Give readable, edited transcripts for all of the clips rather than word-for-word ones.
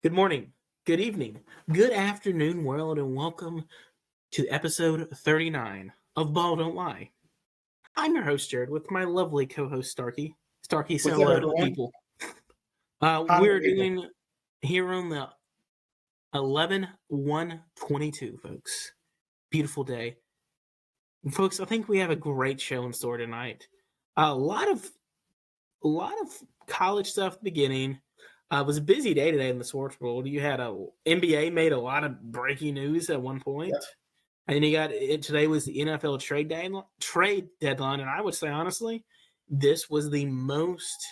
Good morning, good evening, good afternoon, world, and welcome to episode 39 of Ball Don't Lie. I'm your host, Jared, with my lovely co-host, Starkey. Starkey, say What's up, hello to the everyone? people. Hi, We're people. doing here on the 11/1/22, folks. Beautiful day. Folks, I think we have a great show in store tonight. A lot of college stuff beginning. It was a busy day today in the sports world. You had NBA made a lot of breaking news at one point. Yep. And then you got it today was the NFL trade deadline, and I would say honestly, this was the most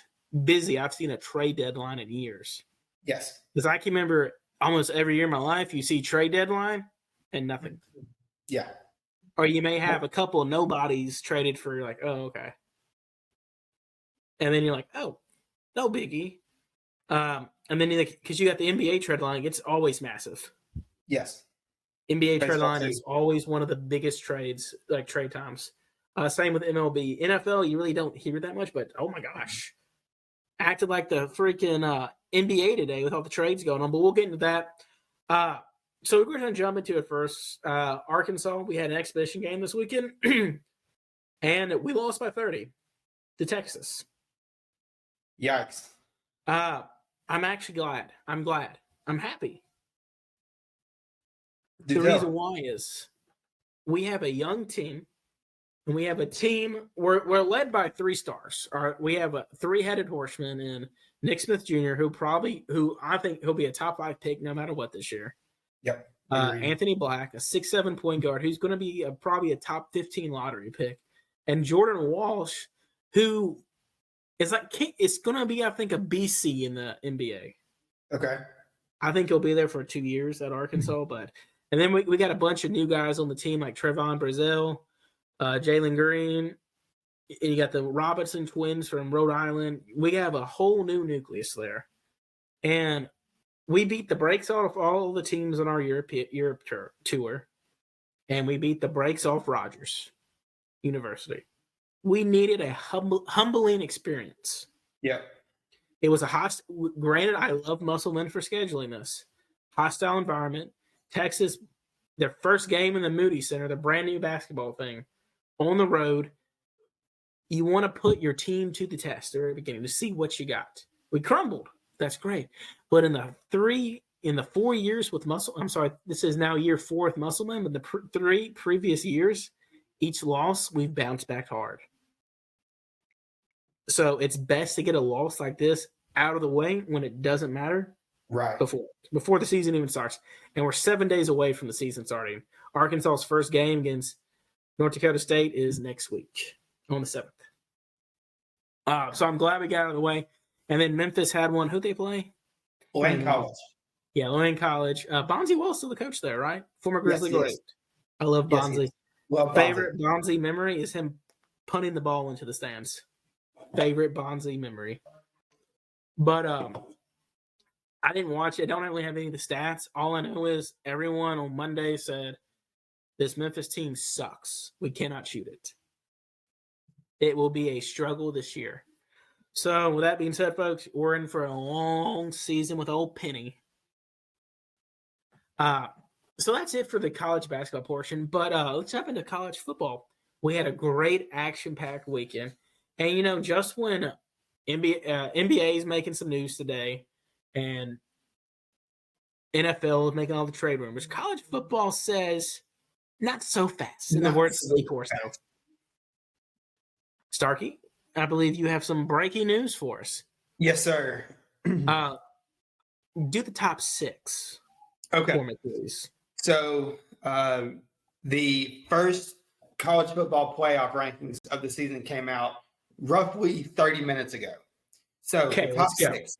busy I've seen a trade deadline in years. Yes. Because I can remember almost every year in my life, you see trade deadline and nothing, Yeah. or you may have a couple of nobodies traded for like, oh okay, and then you're like, oh, no biggie. And then because you got the NBA trade line, it's always massive. Yes. NBA trade Baseball line too. is always one of the biggest trades, like trade times. Same with MLB. NFL, you really don't hear that much, but oh my gosh, acted like the freaking NBA today with all the trades going on. But we'll get into that. So we're going to jump into it first. Arkansas, we had an exhibition game this weekend, and we lost by 30 to Texas. Yikes. I'm actually glad. I'm glad. I'm happy. Do The tell. reason why is we have a young team, and we have a team. We're led by 3 stars. We have a 3-headed horseman in Nick Smith Jr., who I think he'll be a top 5 pick no matter what this year. Yep. Anthony Black, a 6'7" point guard, who's going to be probably a top 15 lottery pick, and Jordan Walsh, who is it's going to be, I think, a BC in the NBA. Okay. I think he'll be there for 2 years at Arkansas, and then we got a bunch of new guys on the team like Trevon Brazile, Jalen Green. And you got the Robinson twins from Rhode Island. We have a whole new nucleus there, and we beat the brakes off all the teams on our Europe tour, and we beat the brakes off Rogers University. We needed a humbling experience. Yep. It was a hostile. Granted, I love Musselman for scheduling this hostile environment. Texas, their first game in the Moody Center, the brand new basketball thing, on the road. You want to put your team to the test at the very beginning to see what you got. We crumbled. That's great. But in the 4 years with this is now year 4 with Musselman, but the 3 previous years, each loss, we've bounced back hard. So it's best to get a loss like this out of the way when it doesn't matter. Right. Before the season even starts. And we're 7 days away from the season starting. Arkansas's first game against North Dakota State is next week on the 7th. So I'm glad we got out of the way. And then Memphis had one. Who'd they play? Lane College. Yeah, Lane College. Bonzi Wells still the coach there, right? Former Grizzly great. Yes. I love Yes, Bonzi. Well, Favorite Bonzi memory is him punting the ball into the stands. Favorite Bonzi memory. But I didn't watch it. I don't really have any of the stats. All I know is everyone on Monday said, this Memphis team sucks. We cannot shoot it. It will be a struggle this year. So with that being said, folks, we're in for a long season with old Penny. So that's it for the college basketball portion. But let's jump into college football. We had a great action-packed weekend. And, just when NBA is making some news today and NFL is making all the trade rumors, college football says not so fast, in the words of Lee Corso. Starkey, I believe you have some breaking news for us. Yes, sir. Do the top 6 Okay. for me, please. So the first college football playoff rankings of the season came out roughly 30 minutes ago. So the top 6.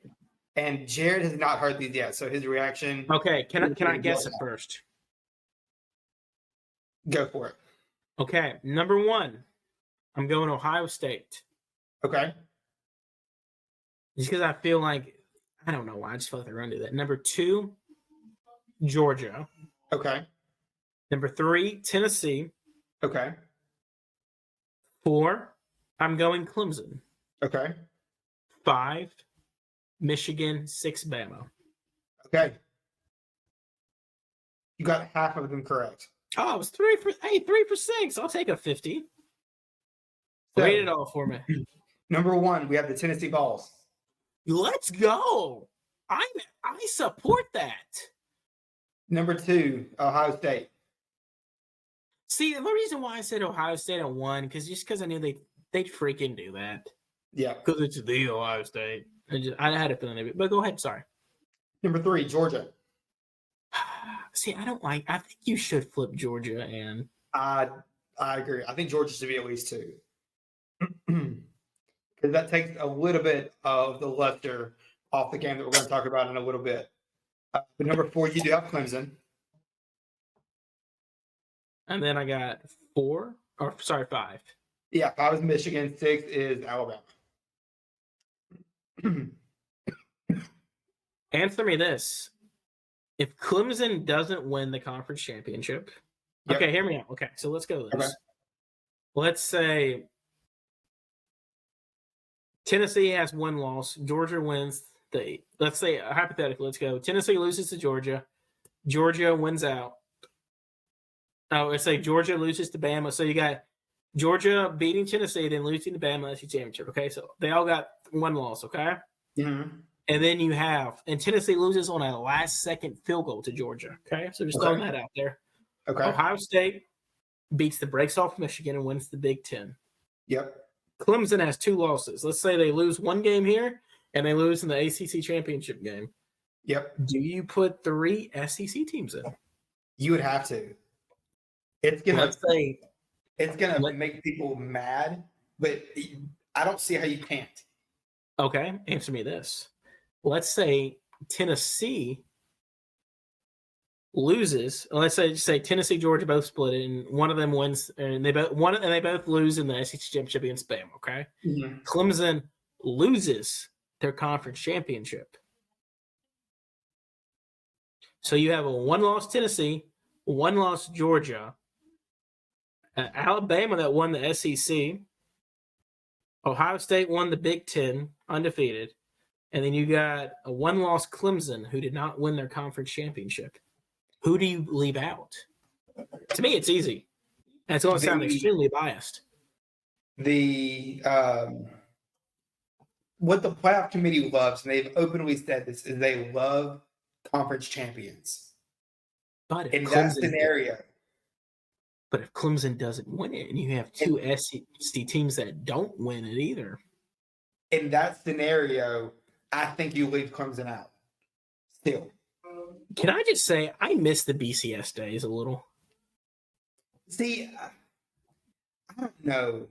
And Jared has not heard these yet. So his reaction. Okay. Can I guess it first? Go for it. Okay. Number 1, I'm going Ohio State. Okay. Just because I feel like, I don't know why, I just feel like they're going to do that. Number 2, Georgia. Okay. Number 3, Tennessee. Okay. 4, I'm going Clemson. Okay. 5, Michigan. 6, Bama. Okay. You got half of them correct. Oh, it was 3 for 6. I'll take a 50. So, Rate it all for me. Number 1, we have the Tennessee Vols. Let's go. I support that. Number 2, Ohio State. See, the reason why I said Ohio State at 1, because I knew they'd freaking do that. Yeah. Because it's the Ohio State. I had a feeling of it. But go ahead. Sorry. Number 3, Georgia. See, I think you should flip Georgia, and I agree. I think Georgia should be at least 2. Because that takes a little bit of the luster off the game that we're going to talk about in a little bit. But number 4, you do have Clemson. And then I got 5. Yeah, 5 is Michigan, 6 is Alabama. Answer me this. If Clemson doesn't win the conference championship, okay, hear me out. Okay, so let's go with this. Okay. Let's say Tennessee has 1 loss. Georgia wins let's say hypothetically, let's go. Tennessee loses to Georgia. Georgia wins out. Oh, let's say Georgia loses to Bama. So you got Georgia beating Tennessee, then losing to Bama as your championship. Okay, so they all got 1 loss. Okay. Mm-hmm. And then and Tennessee loses on a last-second field goal to Georgia. Okay, so just throwing that out there. Okay. Ohio State beats the brakes off Michigan and wins the Big Ten. Yep. Clemson has 2 losses. Let's say they lose 1 game here and they lose in the ACC championship game. Yep. Do you put 3 SEC teams in? You would have to. It's gonna make people mad, but I don't see how you can't. Okay, answer me this. Let's say Tennessee loses. Let's say Tennessee, Georgia both split it, and one of them wins, and they both lose in the SEC championship against Bama. Okay, mm-hmm. Clemson loses their conference championship, so you have a 1-loss Tennessee, 1-loss Georgia, Alabama that won the SEC, Ohio State won the Big Ten undefeated. And then you got a 1-loss Clemson who did not win their conference championship. Who do you leave out? To me, it's easy. And it's going to sound extremely biased. What the playoff committee loves, and they've openly said this, is they love conference champions. But in that scenario. But if Clemson doesn't win it, and you have 2 SEC teams that don't win it either. In that scenario, I think you leave Clemson out. Still. Can I just say I miss the BCS days a little? See, I don't know.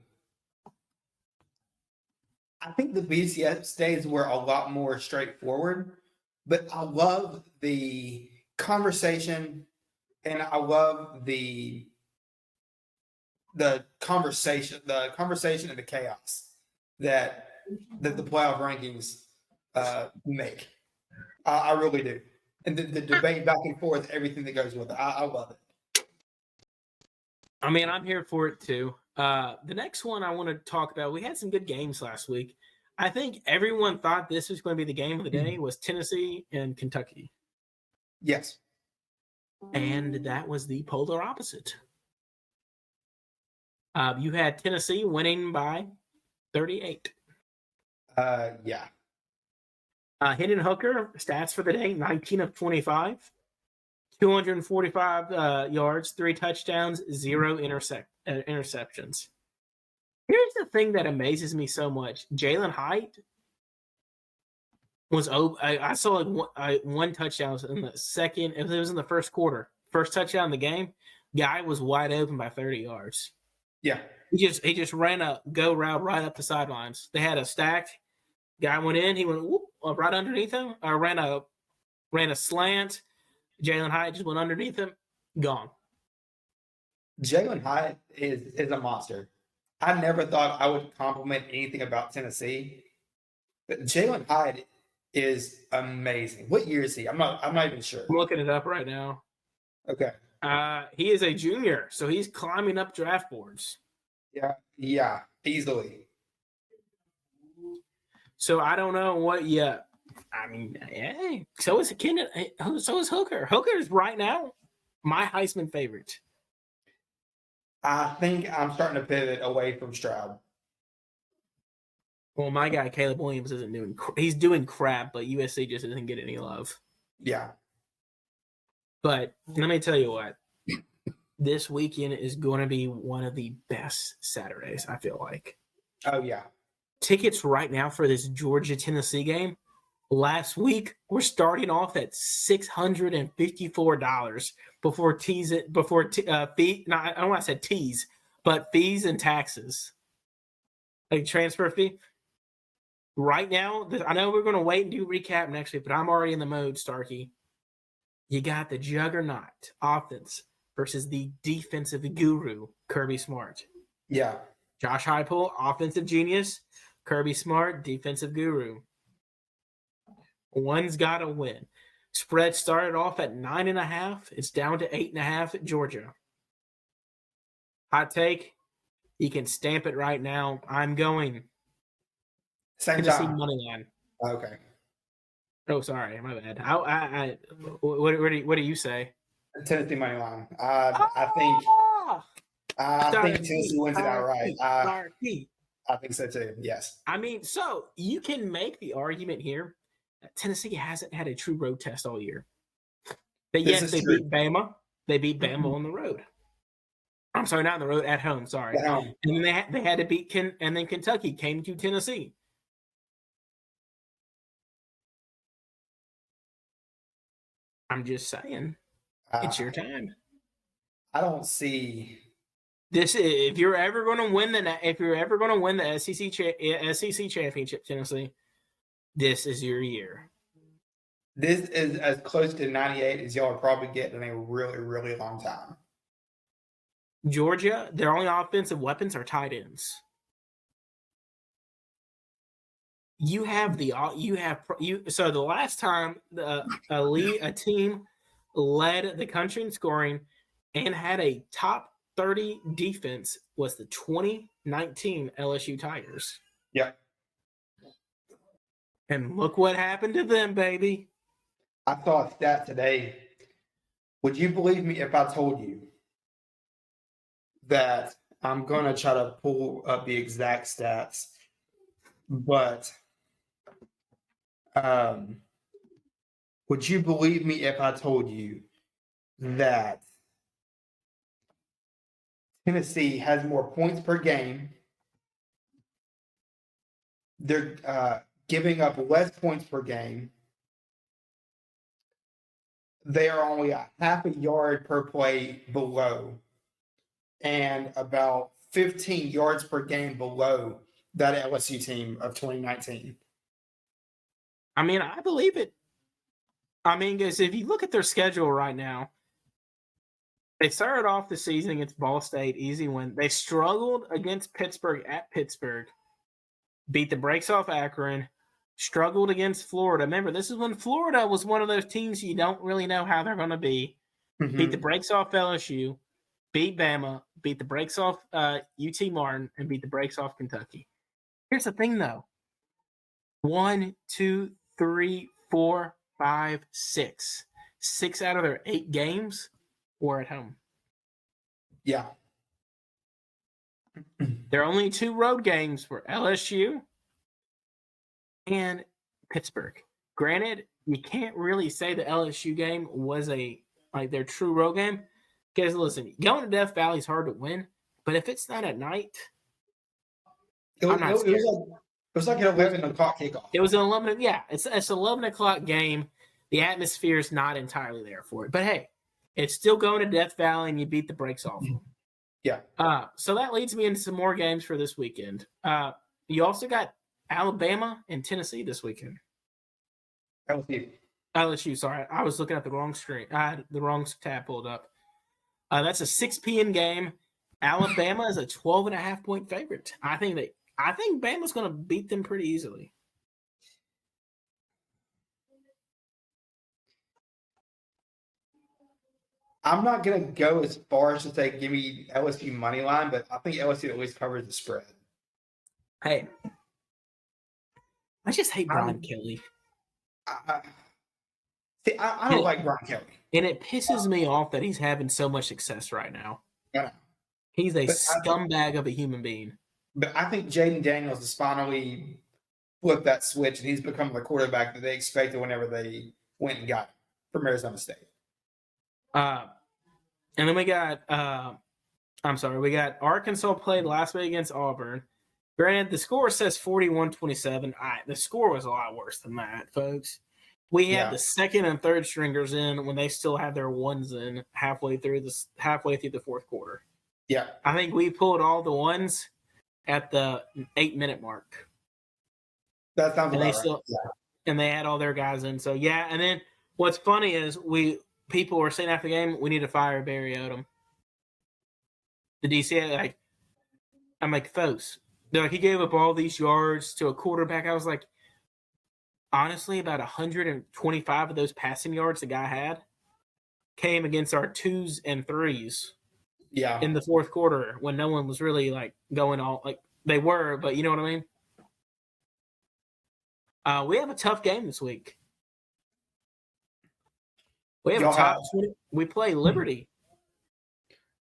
I think the BCS days were a lot more straightforward, but I love the conversation and I love the conversation and the chaos that the playoff rankings make. I really do. And the debate back and forth, everything that goes with it. I love it. I mean, I'm here for it too. The next one I want to talk about, we had some good games last week. I think everyone thought this was going to be the game of the day, was Tennessee and Kentucky. Yes. And that was the polar opposite. You had Tennessee winning by 38. Yeah. Hendon Hooker, stats for the day, 19 of 25, 245 yards, 3 touchdowns, 0 interceptions. Here's the thing that amazes me so much. Jalen Hyatt was I saw like one touchdown in the second. It was in the first quarter. First touchdown in the game. Guy was wide open by 30 yards. Yeah. He just ran a go route right up the sidelines. They had a stacked. Guy went in. He went right underneath him. Ran a slant. Jalen Hyatt just went underneath him. Gone. Jalen Hyatt is a monster. I never thought I would compliment anything about Tennessee, but Jalen Hyatt is amazing. What year is he? I'm not even sure. I'm looking it up right now. Okay. He is a junior, so he's climbing up draft boards. Yeah, easily. So I don't know what yet. I mean, hey, so is so is Hooker. Hooker's right now my Heisman favorite. I think I'm starting to pivot away from Stroud. Well, my guy Caleb Williams isn't doing. He's doing crap, but USC just doesn't get any love. Yeah. But let me tell you what. This weekend is going to be one of the best Saturdays, I feel like. Oh, yeah. Tickets right now for this Georgia-Tennessee game last week were starting off at $654 before fees. No, I don't want to say teas, but fees and taxes, like transfer fee. Right now, I know we're going to wait and do recap next week, but I'm already in the mode, Starkey. You got the juggernaut offense versus the defensive guru, Kirby Smart. Yeah. Josh Heupel, offensive genius. Kirby Smart, defensive guru. One's got to win. Spread started off at 9.5. It's down to 8.5 at Georgia. Hot take. You can stamp it right now. I'm going Tennessee money line. Okay. Oh, sorry, my bad. What do you say? Tennessee money line. I think Tennessee wins it outright. I think so too. Yes. I mean, so you can make the argument here that Tennessee hasn't had a true road test all year. But yes, they beat Bama. They beat Bama on the road. I'm sorry, not on the road, at home. Sorry. At home. And then they had to beat and then Kentucky came to Tennessee. I'm just saying, it's your time. I don't see this. If you're ever going to win the SEC championship, Tennessee, this is your year. This is as close to 98 as y'all are probably getting in a really, really long time. Georgia, their only offensive weapons are tight ends. So the last time a team led the country in scoring and had a top 30 defense was the 2019 LSU Tigers. Yeah. And look what happened to them, baby. I saw a stat today. Would you believe me if I told you that I'm going to try to pull up the exact stats, but would you believe me if I told you that Tennessee has more points per game? They're giving up less points per game. They are only a half a yard per play below and about 15 yards per game below that LSU team of 2019. I mean, I believe it. I mean, guys, if you look at their schedule right now, they started off the season against Ball State, easy win. They struggled against Pittsburgh at Pittsburgh, beat the brakes off Akron, struggled against Florida. Remember, this is when Florida was one of those teams you don't really know how they're going to be. Mm-hmm. Beat the brakes off LSU, beat Bama, beat the brakes off UT Martin, and beat the brakes off Kentucky. Here's the thing, though. 1, 2, 3, 4, 5, 6. 6 out of their 8 games were at home. Yeah. Their only 2 road games were LSU and Pittsburgh. Granted, you can't really say the LSU game was their true road game. Because listen, going to Death Valley is hard to win, but if it's not at night, I'm not scared. It was like an 11 o'clock kickoff. It was an 11. Yeah, it's 11 o'clock game. The atmosphere is not entirely there for it, but hey, it's still going to Death Valley, and you beat the brakes off them. Yeah. So that leads me into some more games for this weekend. You also got Alabama and Tennessee this weekend. LSU. Sorry, I was looking at the wrong screen. I had the wrong tab pulled up. That's a 6 p.m. game. Alabama is a 12.5-point favorite. I think Bama's going to beat them pretty easily. I'm not going to go as far as to say give me LSU money line, but I think LSU at least covers the spread. Hey, I just hate Brian Kelly. I don't like Brian Kelly. And it pisses me off that he's having so much success right now. Yeah. He's a scumbag of a human being. But I think Jaden Daniels has finally flipped that switch, and he's become the quarterback that they expected whenever they went and got him from Arizona State. And then we got Arkansas played last week against Auburn. Granted, the score says 41-27. The score was a lot worse than that, folks. We had the second and third stringers in when they still had their ones in halfway through the fourth quarter. Yeah. I think we pulled all the ones at the 8-minute mark. That sounds about right. And they had all their guys in. So, yeah. And then what's funny is people were saying after the game, we need to fire Barry Odom. The DC, I'm like, folks, he gave up all these yards to a quarterback. I was like, honestly, about 125 of those passing yards the guy had came against our 2s and 3s. Yeah. In the fourth quarter when no one was really going all they were, but you know what I mean? We have a tough game this week. We have a top 20. We play Liberty.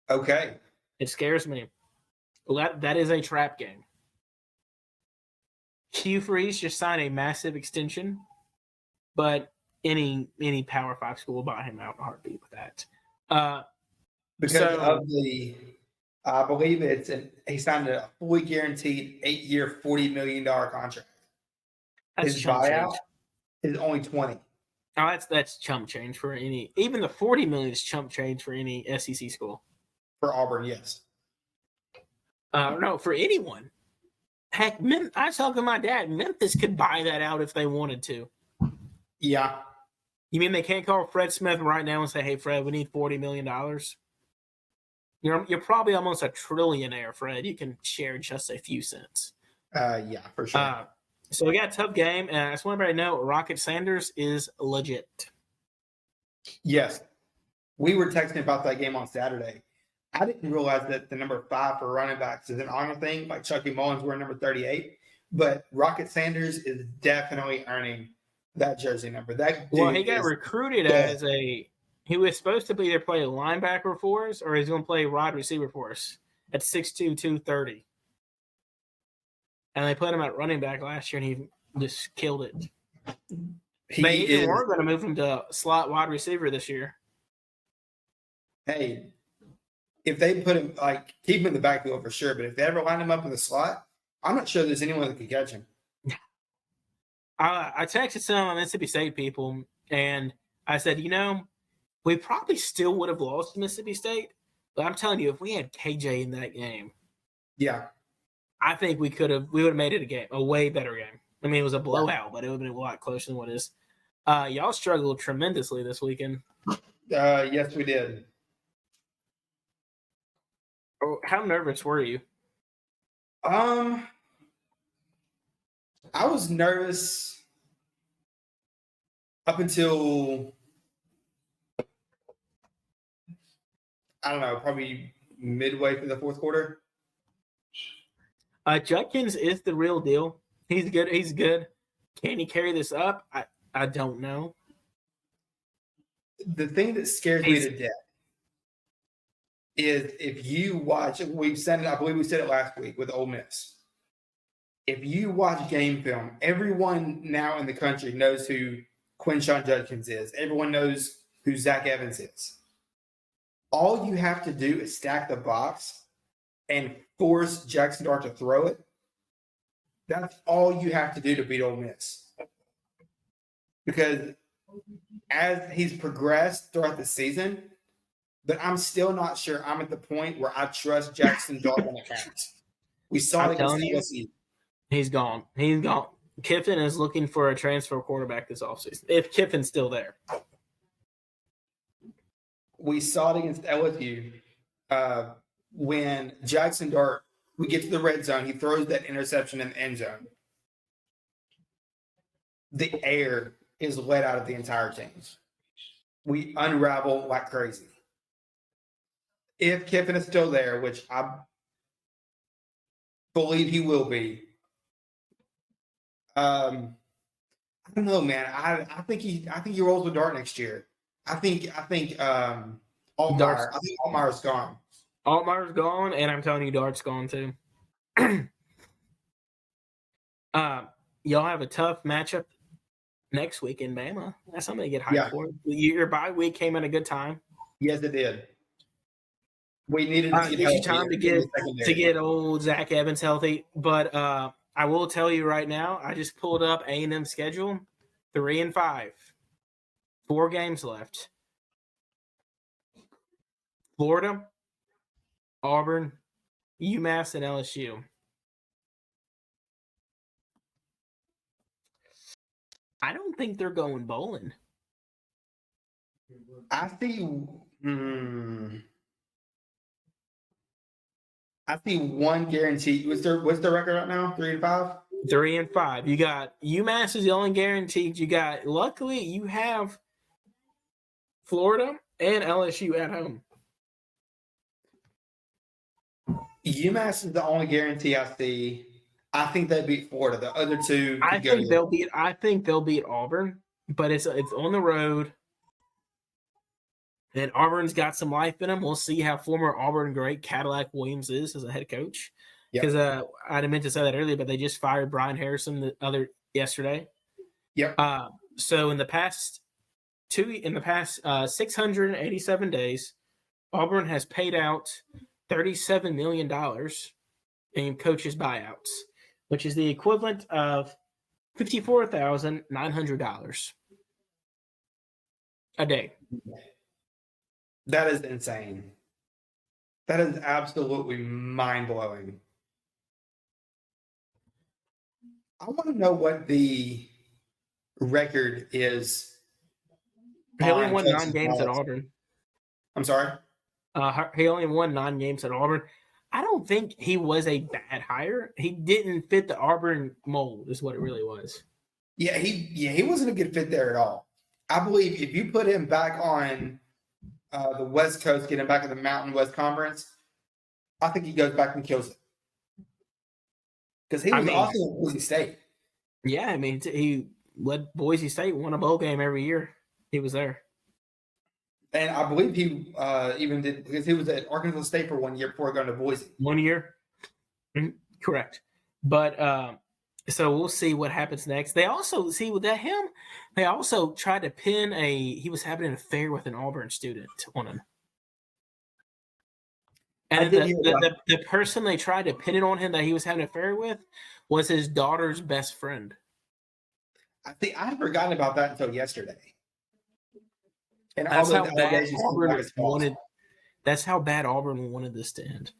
Okay. It scares me. That is a trap game. Hugh Freeze just signed a massive extension, but any Power 5 school will buy him out in a heartbeat with that. Because of I believe he signed a fully guaranteed 8-year, $40 million contract. His buyout is only 20. Oh, that's chump change for any. Even the $40 million is chump change for any SEC school. For Auburn, yes. No, for anyone. Heck, I was talking to my dad. Memphis could buy that out if they wanted to. Yeah. You mean they can't call Fred Smith right now and say, "Hey, Fred, we need $40 million"? You're probably almost a trillionaire, Fred. You can share just a few cents. Yeah, for sure. So we got a tough game, and I just want everybody to know Rocket Sanders is legit. Yes. We were texting about that game on Saturday. I didn't realize that the number 5 for running backs is an honor thing, like Chucky Mullins wearing number 38. But Rocket Sanders is definitely earning that jersey number. He got recruited as he was supposed to either play a linebacker for us or he's going to play wide receiver for us at 6'2", 230. And they put him at running back last year, and he just killed it. They were going to move him to slot wide receiver this year. Hey, if they put him, keep him in the backfield for sure, but if they ever line him up in the slot, I'm not sure there's anyone that could catch him. I texted some of Mississippi State people, and I said, we probably still would have lost to Mississippi State, but I'm telling you, if we had KJ in that game, yeah, I think we would have made it a way better game. I mean, it was a blowout, but it would have been a lot closer than what it is. Y'all struggled tremendously this weekend. Yes, we did. How nervous were you? I was nervous up until, I don't know, probably midway through the fourth quarter. Judkins is the real deal. He's good. Can he carry this up? I don't know. The thing that scares me to death is if you watch, I believe we said it last week with Ole Miss. If you watch game film, everyone now in the country knows who Quinshon Judkins is. Everyone knows who Zach Evans is. All you have to do is stack the box and force Jackson Dart to throw it. That's all you have to do to beat Ole Miss. Because as he's progressed throughout the season, but I'm still not sure I'm at the point where I trust Jackson Dart when it counts. We saw it against LSU. He's gone. Kiffin is looking for a transfer quarterback this offseason, if Kiffin's still there. We saw it against LSU when Jackson Dart, we get to the red zone, he throws that interception in the end zone. The air is let out of the entire team. We unravel like crazy. If Kiffin is still there, which I believe he will be, I I don't know, man. I think he rolls with Dart next year. I think Altmaier's gone. Altmaier's gone, and I'm telling you, Dart's gone too. Y'all have a tough matchup next week in Bama. That's something to get hyped for. Your bye week came at a good time. Yes, it did. We needed to get you time to get old Zach Evans healthy. But I will tell you right now, I just pulled up A&M schedule, 3-5, 4 games left. Florida, Auburn, UMass, and LSU. I don't think they're going bowling. I see. I see one guarantee. What's their record right now? 3-5. 3-5. You got UMass is the only guaranteed. You got. Luckily, you have Florida and LSU at home. UMass is the only guarantee I see. I think they beat Florida. The other two, I think they'll beat Auburn, but it's on the road, and Auburn's got some life in them. We'll see how former Auburn great Cadillac Williams is as a head coach. Because I meant to say that earlier, but they just fired Brian Harrison yesterday. Yep. So in the past 687 days, Auburn has paid out $37 million in coaches' buyouts, which is the equivalent of $54,900 a day. That is insane. That is absolutely mind-blowing. I want to know what the record is. He only won 9 games at Auburn. I'm sorry? He only won 9 games at Auburn. I don't think he was a bad hire. He didn't fit the Auburn mold, is what it really was. Yeah, he wasn't a good fit there at all. I believe if you put him back on the West Coast, get him back in the Mountain West Conference, I think he goes back and kills it. Because he was also at Boise State. Yeah, I mean, he led Boise State, won a bowl game every year. He was there. And I believe he even did, because he was at Arkansas State for 1 year before going to Boise. 1 year? Correct. But so we'll see what happens next. They also, they also tried to pin he was having an affair with an Auburn student on him. And the person they tried to pin it on him that he was having an affair with was his daughter's best friend. I had forgotten about that until yesterday. And that's how bad Auburn wanted. That's how bad Auburn wanted this to end.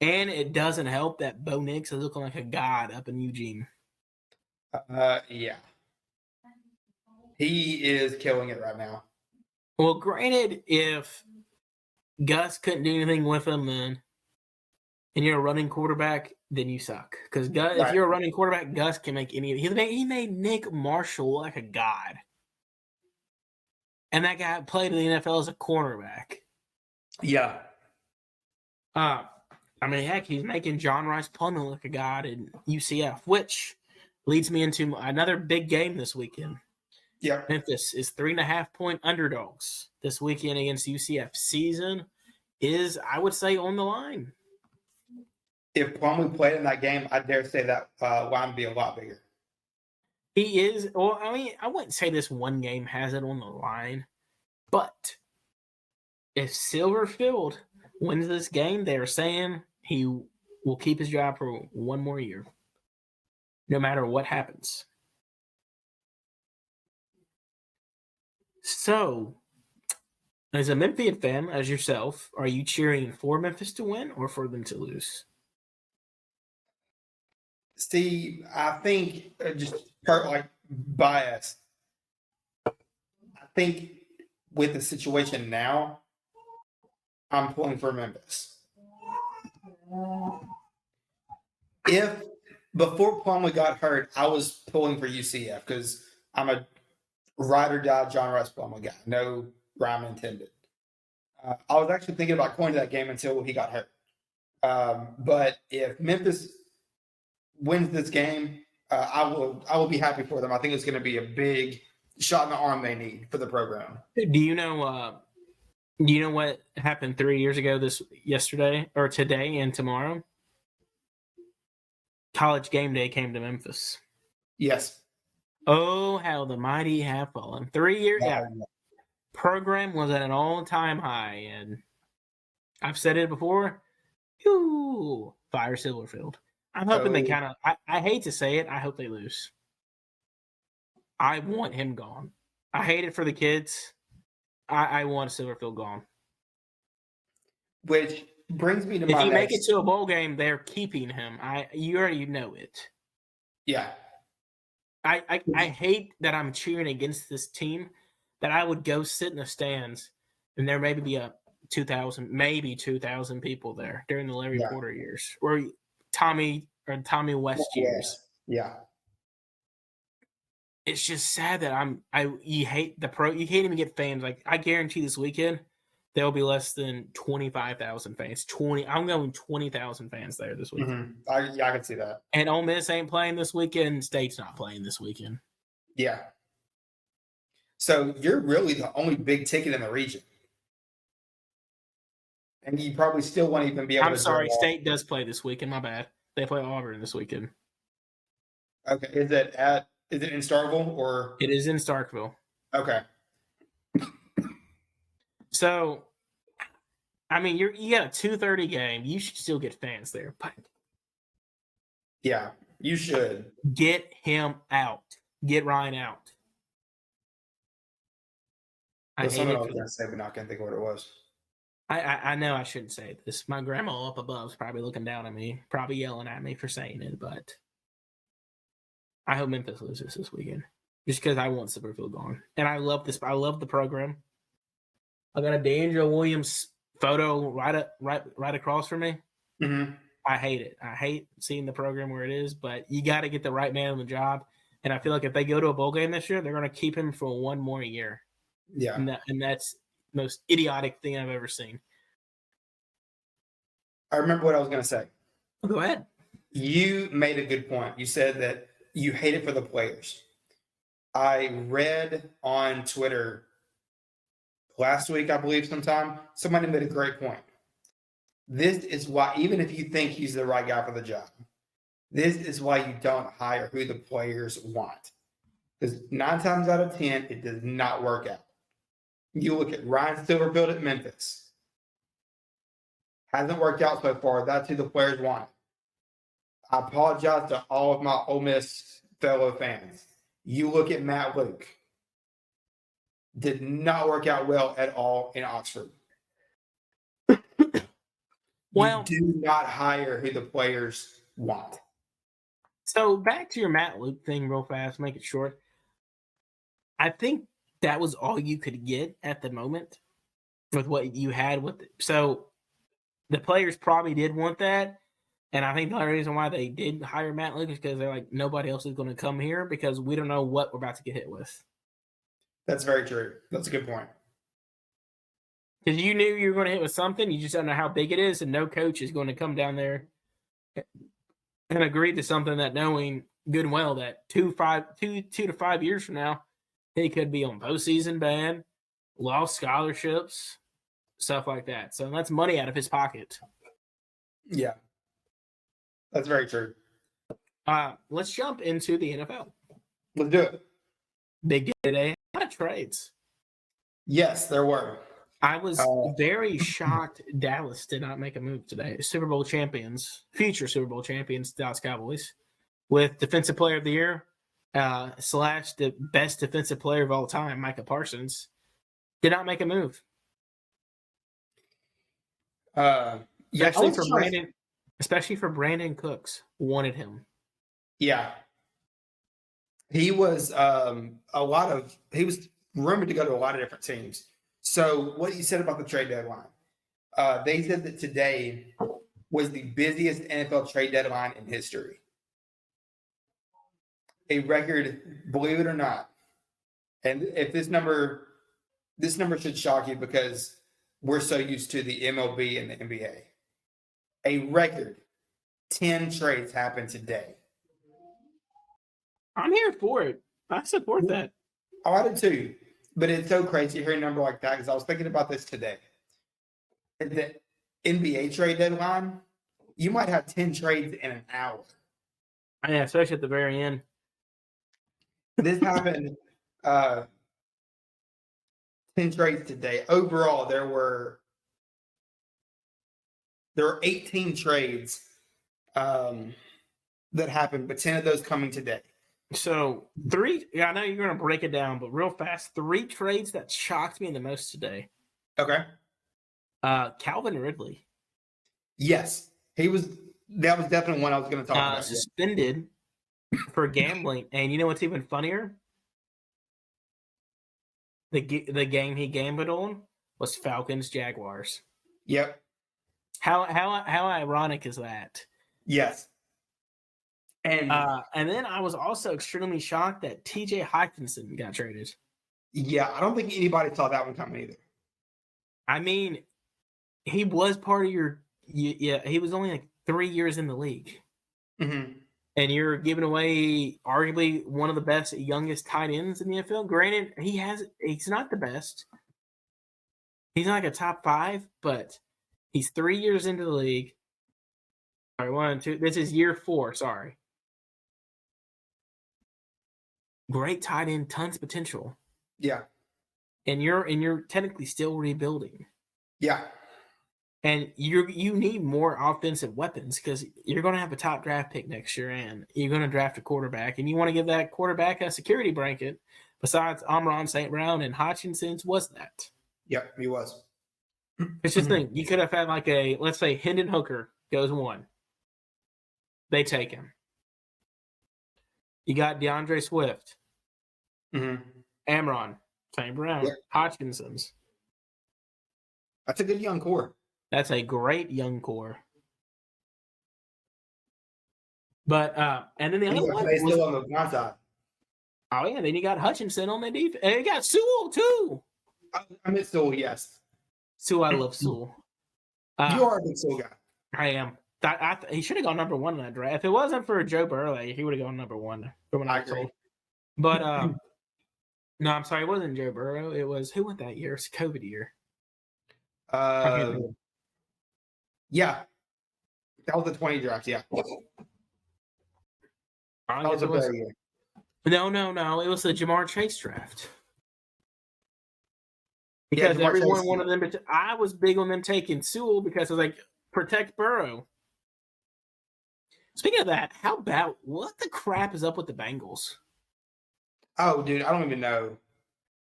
And it doesn't help that Bo Nix is looking like a god up in Eugene. Yeah. He is killing it right now. Well, granted, if Gus couldn't do anything with him, then, and you're a running quarterback, then you suck. Because if you're a running quarterback, Gus can make any. He made Nick Marshall like a god, and that guy played in the NFL as a cornerback. Yeah. I mean, heck, he's making John Rice Plumlee look a god in UCF, which leads me into another big game this weekend. Yeah. Memphis is 3.5-point underdogs this weekend against UCF. Season is, I would say, on the line. If Plumlee played in that game, I dare say that line would be a lot bigger. He is. Well, I mean, I wouldn't say this one game has it on the line, but if Silverfield wins this game, they're saying he will keep his job for 1 more year, no matter what happens. So, as a Memphis fan, as yourself, are you cheering for Memphis to win or for them to lose? See, I think just like bias. I think with the situation now, I'm pulling for Memphis. If before Plumlee got hurt, I was pulling for UCF because I'm a ride or die John Rice Plumlee guy. No rhyme intended. I was actually thinking about going to that game until he got hurt. But if Memphis wins this game, I will be happy for them. I think it's going to be a big shot in the arm they need for the program. Do you know? Do you know what happened 3 years ago? Yesterday or today and tomorrow? College game day came to Memphis. Yes. Oh, how the mighty have fallen! 3 years out. Program was at an all-time high, and I've said it before. Fire Silverfield. I'm hoping they kind of. I hate to say it. I hope they lose. I want him gone. I hate it for the kids. I want Silverfield gone. Which brings me to if you make it to a bowl game, they're keeping him. You already know it. Yeah. I hate that I'm cheering against this team, that I would go sit in the stands and there maybe be 2,000 people there during the Larry Porter years or Tommy West years. Yeah. It's just sad that you hate the pro. You can't even get fans. Like, I guarantee this weekend there will be less than 25,000 fans. I'm going 20,000 fans there this weekend. Mm-hmm. I can see that. And Ole Miss ain't playing this weekend. State's not playing this weekend. Yeah. So you're really the only big ticket in the region. And you probably still won't even be able to. I'm sorry, State does play this weekend. My bad. They play Auburn this weekend. Okay. Is it in Starkville or? It is in Starkville. Okay. So, I mean, you got a 2:30 game. You should still get fans there, but yeah, you should get him out. Get Ryan out. That's something I was going to say, but not going to think of what it was. I know I shouldn't say this. My grandma up above is probably looking down at me, probably yelling at me for saying it, but I hope Memphis loses this weekend just because I want Silverfield gone. And I love this. I love the program. I got a D'Angelo Williams photo right across from me. Mm-hmm. I hate it. I hate seeing the program where it is, but you got to get the right man on the job. And I feel like if they go to a bowl game this year, they're going to keep him for one more year. Yeah. And that's the most idiotic thing I've ever seen. I remember what I was going to say. Go ahead. You made a good point. You said that you hate it for the players. I read on Twitter last week, I believe sometime, somebody made a great point. This is why, even if you think he's the right guy for the job, this is why you don't hire who the players want. Because 9 times out of 10, it does not work out. You look at Ryan Silverfield at Memphis. Hasn't worked out so far. That's who the players want. I apologize to all of my Ole Miss fellow fans. You look at Matt Luke. Did not work out well at all in Oxford. Well, you do not hire who the players want. So back to your Matt Luke thing real fast, make it short. I think that was all you could get at the moment with what you had with it. So the players probably did want that. And I think the only reason why they did hire Matt Luke is because they're like, nobody else is going to come here because we don't know what we're about to get hit with. That's very true. That's a good point. Because you knew you were going to hit with something. You just don't know how big it is. And no coach is going to come down there and agree to something that knowing good and well that 2 to 5 years from now, he could be on postseason ban, lost scholarships, stuff like that. So that's money out of his pocket. Yeah. That's very true. Let's jump into the NFL. Let's do it. Big day today. A lot of trades. Yes, there were. I was very shocked Dallas did not make a move today. Super Bowl champions, future Super Bowl champions, Dallas Cowboys, with Defensive Player of the Year / the best defensive player of all time, Micah Parsons, did not make a move. Especially for Brandon Cooks, wanted him. Yeah. He was he was rumored to go to a lot of different teams. So what you said about the trade deadline, they said that today was the busiest NFL trade deadline in history. A record, believe it or not. And if this number should shock you because we're so used to the MLB and the NBA. A record 10 trades happened today. I'm here for it. I support that. Oh, I do too. But it's so crazy to hear a number like that because I was thinking about this today. At the NBA trade deadline, you might have 10 trades in an hour. Yeah, especially at the very end. This happened 10 trades today. Overall, there were 18 trades that happened, but 10 of those coming today. So I know you're going to break it down, but real fast, 3 trades that shocked me the most today. Okay. Calvin Ridley. Yes. That was definitely one I was going to talk about. Suspended for gambling. And you know what's even funnier? The game he gambled on was Falcons Jaguars. Yep. How ironic is that? Yes. And then I was also extremely shocked that T.J. Hockenson got traded. Yeah, I don't think anybody saw that one coming either. I mean, he was part of he was only like 3 years in the league. Mm-hmm. And you're giving away arguably one of the best youngest tight ends in the NFL. Granted, he's not the best. He's not like a top 5, but he's 3 years into the league. Sorry, 1, 2. This is year 4. Sorry. Great tight end, tons of potential. Yeah. And you're technically still rebuilding. Yeah. And you need more offensive weapons because you're going to have a top draft pick next year, and you're going to draft a quarterback, and you want to give that quarterback a security blanket. Besides Amon St. Brown and Hutchinson's was that. Yep, he was. It's just thing you could have had like let's say Hendon Hooker goes 1. They take him. You got DeAndre Swift, Amon St. Brown, Hutchinson's. That's a good young core. That's a great young core. But and then the other one was still on the blind side. Oh yeah, then you got Hutchinson on the defense. And you got Sewell too. I mean Sewell, yes. Sewell, I love Sewell. You are a big Sewell guy. I am. He should have gone number 1 in that draft. If it wasn't for Joe Burrow, he would have gone number 1. I agree. But no, I'm sorry, it wasn't Joe Burrow. It was who went that year? It's COVID year. Yeah. That was the 20 draft, yeah. That was a better year. No. It was the Jamar Chase draft. Because everyone wanted them to. I was big on them taking Sewell because I was like, protect Burrow. Speaking of that, how about what the crap is up with the Bengals? Oh, dude, I don't even know.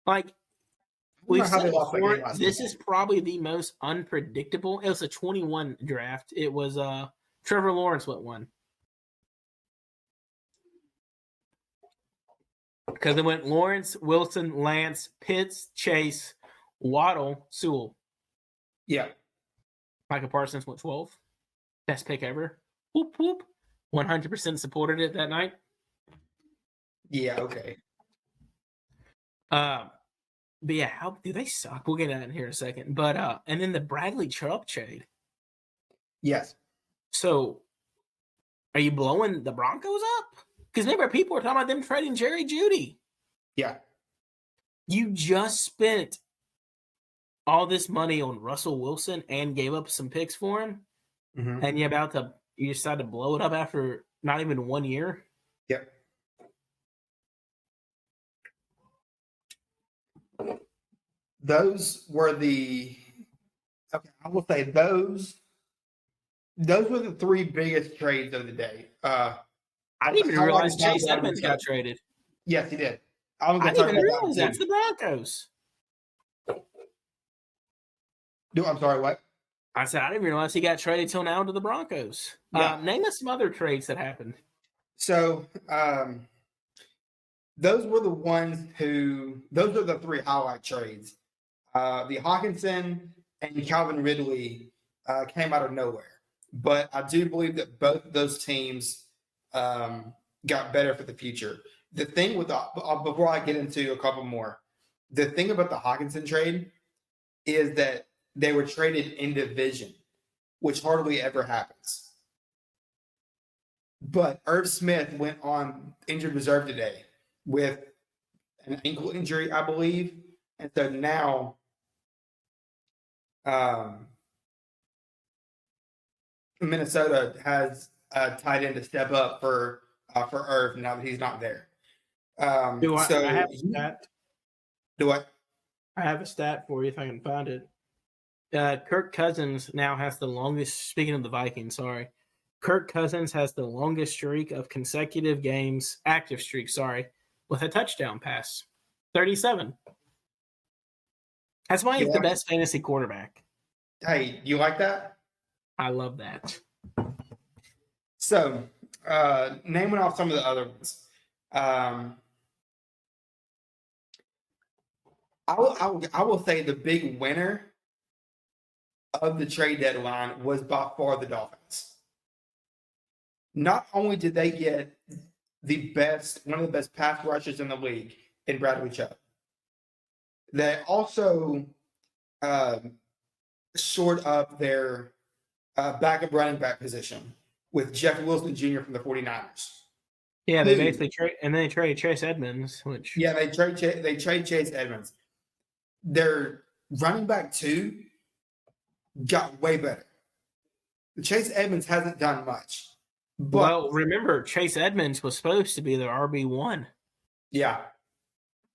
Like, we've said before, this is probably the most unpredictable. It was a 21 draft. It was Trevor Lawrence went 1. Because it went Lawrence, Wilson, Lance, Pitts, Chase, Waddle, Sewell. Yeah. Micah Parsons went 12. Best pick ever. Whoop, whoop. 100% supported it that night. Yeah, okay. But yeah, how do they suck? We'll get that in here in a second. But and then the Bradley Chubb trade. Yes. So are you blowing the Broncos up? Because remember, people are talking about them trading Jerry Jeudy. Yeah. You just spent all this money on Russell Wilson and gave up some picks for him, and you decide to blow it up after not even 1 year. Yep. Those were I will say those were the 3 biggest trades of the day. I didn't even realize Chase Edmonds got traded. Yes, he did. I didn't even realize that's the Broncos. I'm sorry, what? I said I didn't realize he got traded till now to the Broncos. Yeah. Name us some other trades that happened. So those were the 3 highlight trades. The Hockenson and Calvin Ridley came out of nowhere. But I do believe that both of those teams got better for the future. The thing with before I get into a couple more, the thing about the Hockenson trade is that they were traded in division, which hardly ever happens. But Irv Smith went on injured reserve today with an ankle injury, I believe. And so now Minnesota has a tight end to step up for Irv now that he's not there. I have a stat? Do what? I have a stat for you if I can find it. Kirk Cousins now has the longest. Speaking of the Vikings, sorry, Kirk Cousins has the longest streak of consecutive games, active streak. Sorry, with a touchdown pass, 37. That's why he's the best fantasy quarterback. Hey, you like that? I love that. So, naming off some of the other ones. I will say the big winner of the trade deadline was by far the Dolphins. Not only did they get one of the best pass rushers in the league in Bradley Chubb, they also shored up their backup running back position with Jeff Wilson Jr. from the 49ers. Yeah, they basically trade Chase Edmonds, which they trade Chase Edmonds. Their running back 2 got way better. Chase Edmonds hasn't done much. But, well, remember, Chase Edmonds was supposed to be their RB1. Yeah.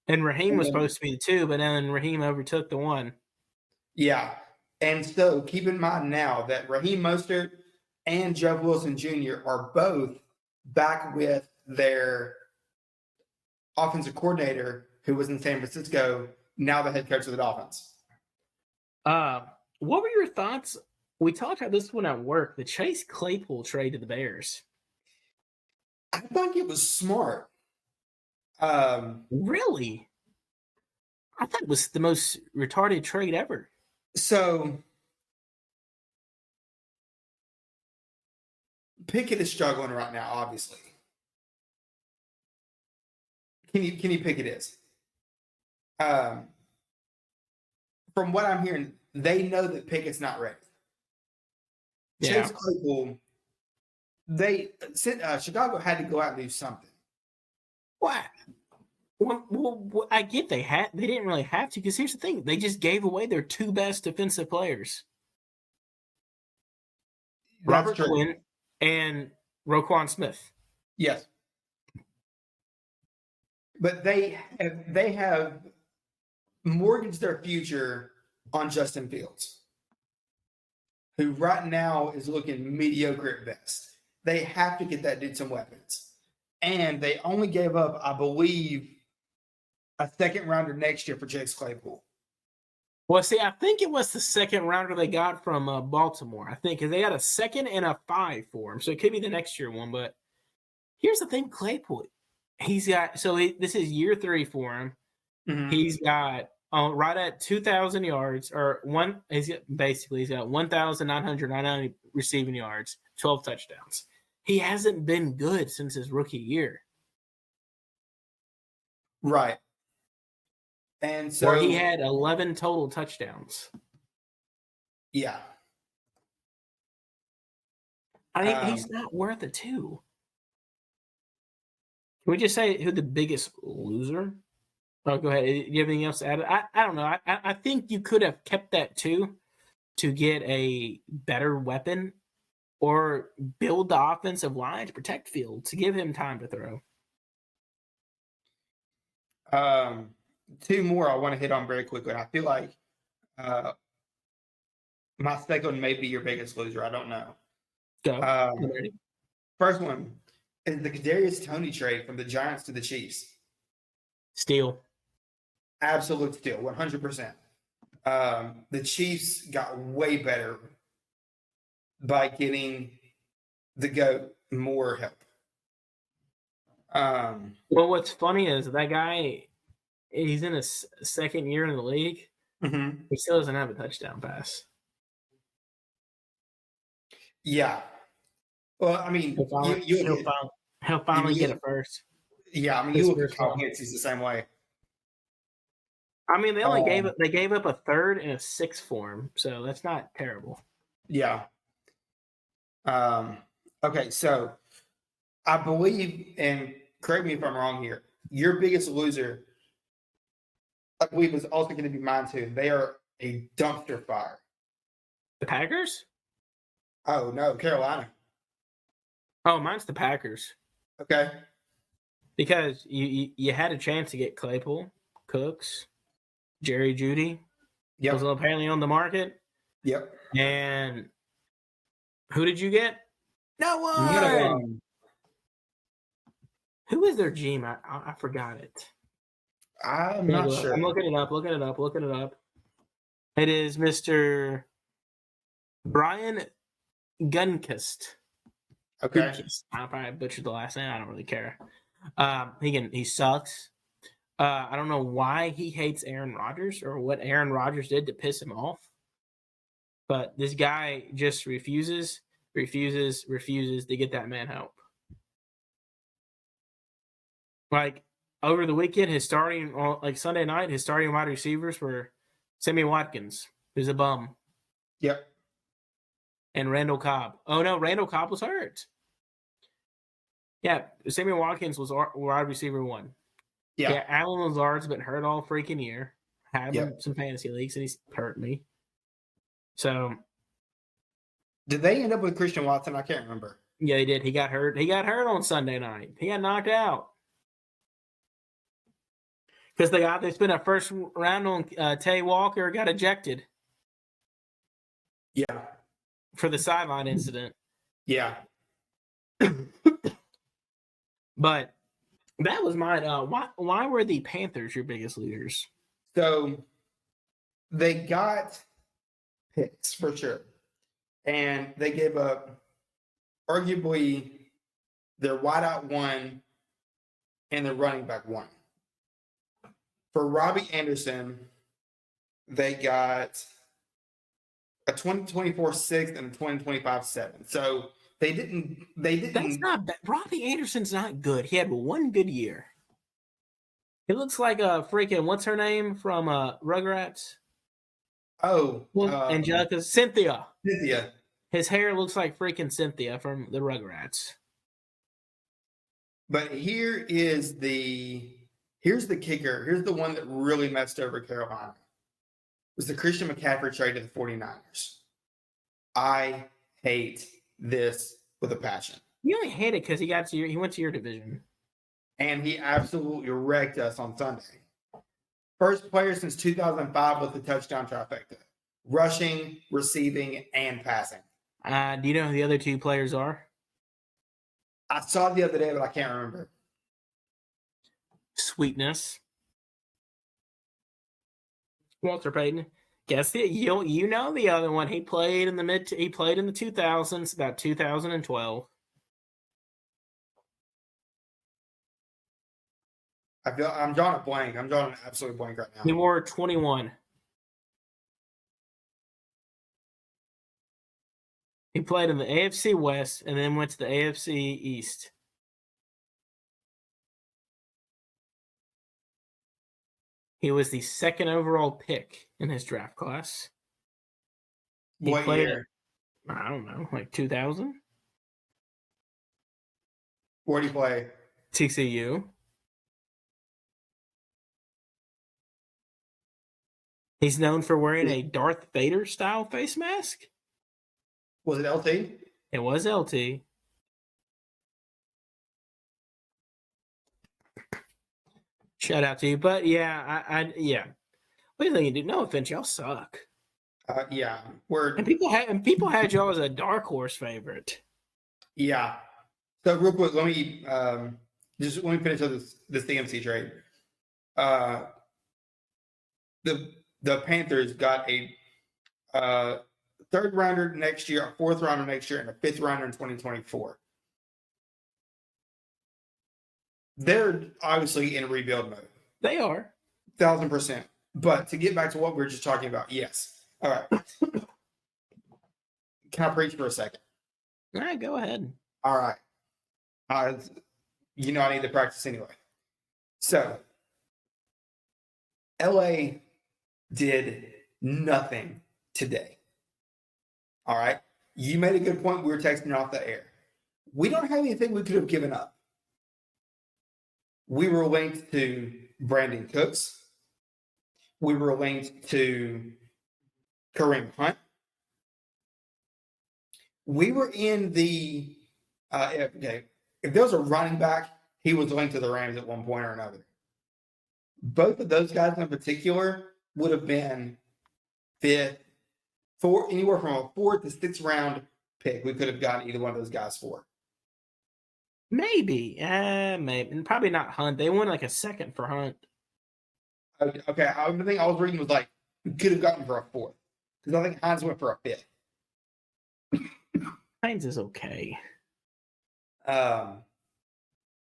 And Raheem was supposed to be the 2, but then Raheem overtook the 1. Yeah. And so keep in mind now that Raheem Mostert and Jeff Wilson Jr. are both back with their offensive coordinator who was in San Francisco, now the head coach of the Dolphins. What were your thoughts? We talked about this one at work, the Chase Claypool trade to the Bears. I think it was smart. Really? I thought it was the most retarded trade ever. So Pickett is struggling right now, obviously. Kenny Pickett is. From what I'm hearing, they know that Pickett's not ready. Yeah. Chase Claypool, Chicago had to go out and do something. What? Well, I get they didn't really have to, because here's the thing: they just gave away their 2 best defensive players, Robert Quinn and Roquan Smith. Yes, but they have mortgaged their future on Justin Fields, who right now is looking mediocre at best. They have to get that dude some weapons. And they only gave up, I believe, a second rounder next year for Chase Claypool. Well, see, I think it was the second rounder they got from Baltimore. I think because they got a 2nd and a 5 for him. So it could be the next year one. But here's the thing, Claypool. He's got, this is year 3 for him. Mm-hmm. He's got right at 2,000 yards, or he's got 1,990 receiving yards, 12 touchdowns. He hasn't been good since his rookie year. Right. And so where he had 11 total touchdowns. Yeah. I mean, he's not worth a 2. Can we just say who the biggest loser? Oh, go ahead. Do you have anything else to add? I don't know. I think you could have kept that 2 to get a better weapon or build the offensive line to protect Fields, to give him time to throw. 2 more I want to hit on very quickly. I feel like my second may be your biggest loser. I don't know. Go. First one is the Kadarius Toney trade from the Giants to the Chiefs. Steal. Absolute steal, 100%. The Chiefs got way better by getting the GOAT more help. Well, what's funny is that guy, he's in his 2nd year in the league. Mm-hmm. He still doesn't have a touchdown pass. Yeah. Well, I mean, he'll finally get it first. Yeah, I mean, you look at Kyle Pitts, he's the same way. I mean, they only gave up a 3rd and a 6th for him, so that's not terrible. Yeah. Okay, so I believe, and correct me if I'm wrong here, your biggest loser, I believe, is also going to be mine too. They are a dumpster fire. The Packers? Oh, no, Carolina. Oh, mine's the Packers. Okay. Because you had a chance to get Claypool, Cooks, Jerry Jeudy. Yep. Was apparently on the market. Yep. And who did you get? No one. Who is their GM? I forgot it. I'm not sure. I'm looking it up. It is Mr. Brian Gunkist. Okay. Gunkist. I probably butchered the last name. I don't really care. He sucks. I don't know why he hates Aaron Rodgers or what Aaron Rodgers did to piss him off. But this guy just refuses to get that man help. Like, over the weekend, Sunday night, his starting wide receivers were Sammy Watkins, who's a bum. Yep. And Randall Cobb. Oh, no, Randall Cobb was hurt. Yeah, Sammy Watkins was wide receiver 1. Yeah, Alan Lazard's been hurt all freaking year. Had some fantasy leagues, and he's hurt me. So, did they end up with Christian Watson? I can't remember. Yeah, they did. He got hurt. He got hurt on Sunday night. He got knocked out. Because they spent a first round on Tay Walker, got ejected. Yeah. For the sideline incident. Yeah. But that was mine. Why were the Panthers your biggest losers? So they got picks for sure. And they gave up arguably their wideout 1 and their running back 1. For Robbie Anderson, they got a 2024 6th and a 2025 7. So they didn't. That's not bad. Robbie Anderson's not good. He had 1 good year. He looks like a freaking, what's her name from Rugrats? Oh, Angelica, Cynthia. Cynthia. His hair looks like freaking Cynthia from the Rugrats. But here's the kicker. Here's the one that really messed over Carolina. Was the Christian McCaffrey trade to the 49ers. I hate this with a passion. You only hate it because he went to your division. And he absolutely wrecked us on Sunday. First player since 2005 with a touchdown trifecta. Rushing, receiving, and passing. Do you know who the other 2 players are? I saw it the other day, but I can't remember. Sweetness. Walter Payton. Guess you know the other one. He played in the 2000s, about 2012. I'm drawing a blank. I'm drawing an absolute blank right now. He wore 21. He played in the AFC West and then went to the AFC East. He was the 2nd overall pick in his draft class. What year? I don't know, like 2000. Where did he play? TCU. He's known for wearing a Darth Vader style face mask. Was it LT? It was LT. Shout out to you, but yeah, yeah. What do you think you do? No offense, y'all suck. Yeah, and people had y'all as a dark horse favorite. Yeah. So real quick, let me finish up this CMC trade. The Panthers got a 3rd rounder next year, a 4th rounder next year, and a 5th rounder in 2024. They're obviously in rebuild mode. They are. 1,000%. But to get back to what we were just talking about, yes. All right. Can I preach for a second? All right, go ahead. All right. I need to practice anyway. So, LA did nothing today. All right. You made a good point. We were texting off the air. we don't have anything we could have given up. We were linked to Brandon Cooks. We were linked to Kareem Hunt. We were in the if there was a running back, he was linked to the Rams at one point or another. Both of those guys in particular would have been anywhere from a 4th to 6th round pick. We could have gotten either one of those guys for. Maybe, maybe, probably not Hunt. They won like a 2nd for Hunt. Okay, the thing I was reading was like we could have gotten for a 4th because I think Hines went for a 5th. Hines is okay.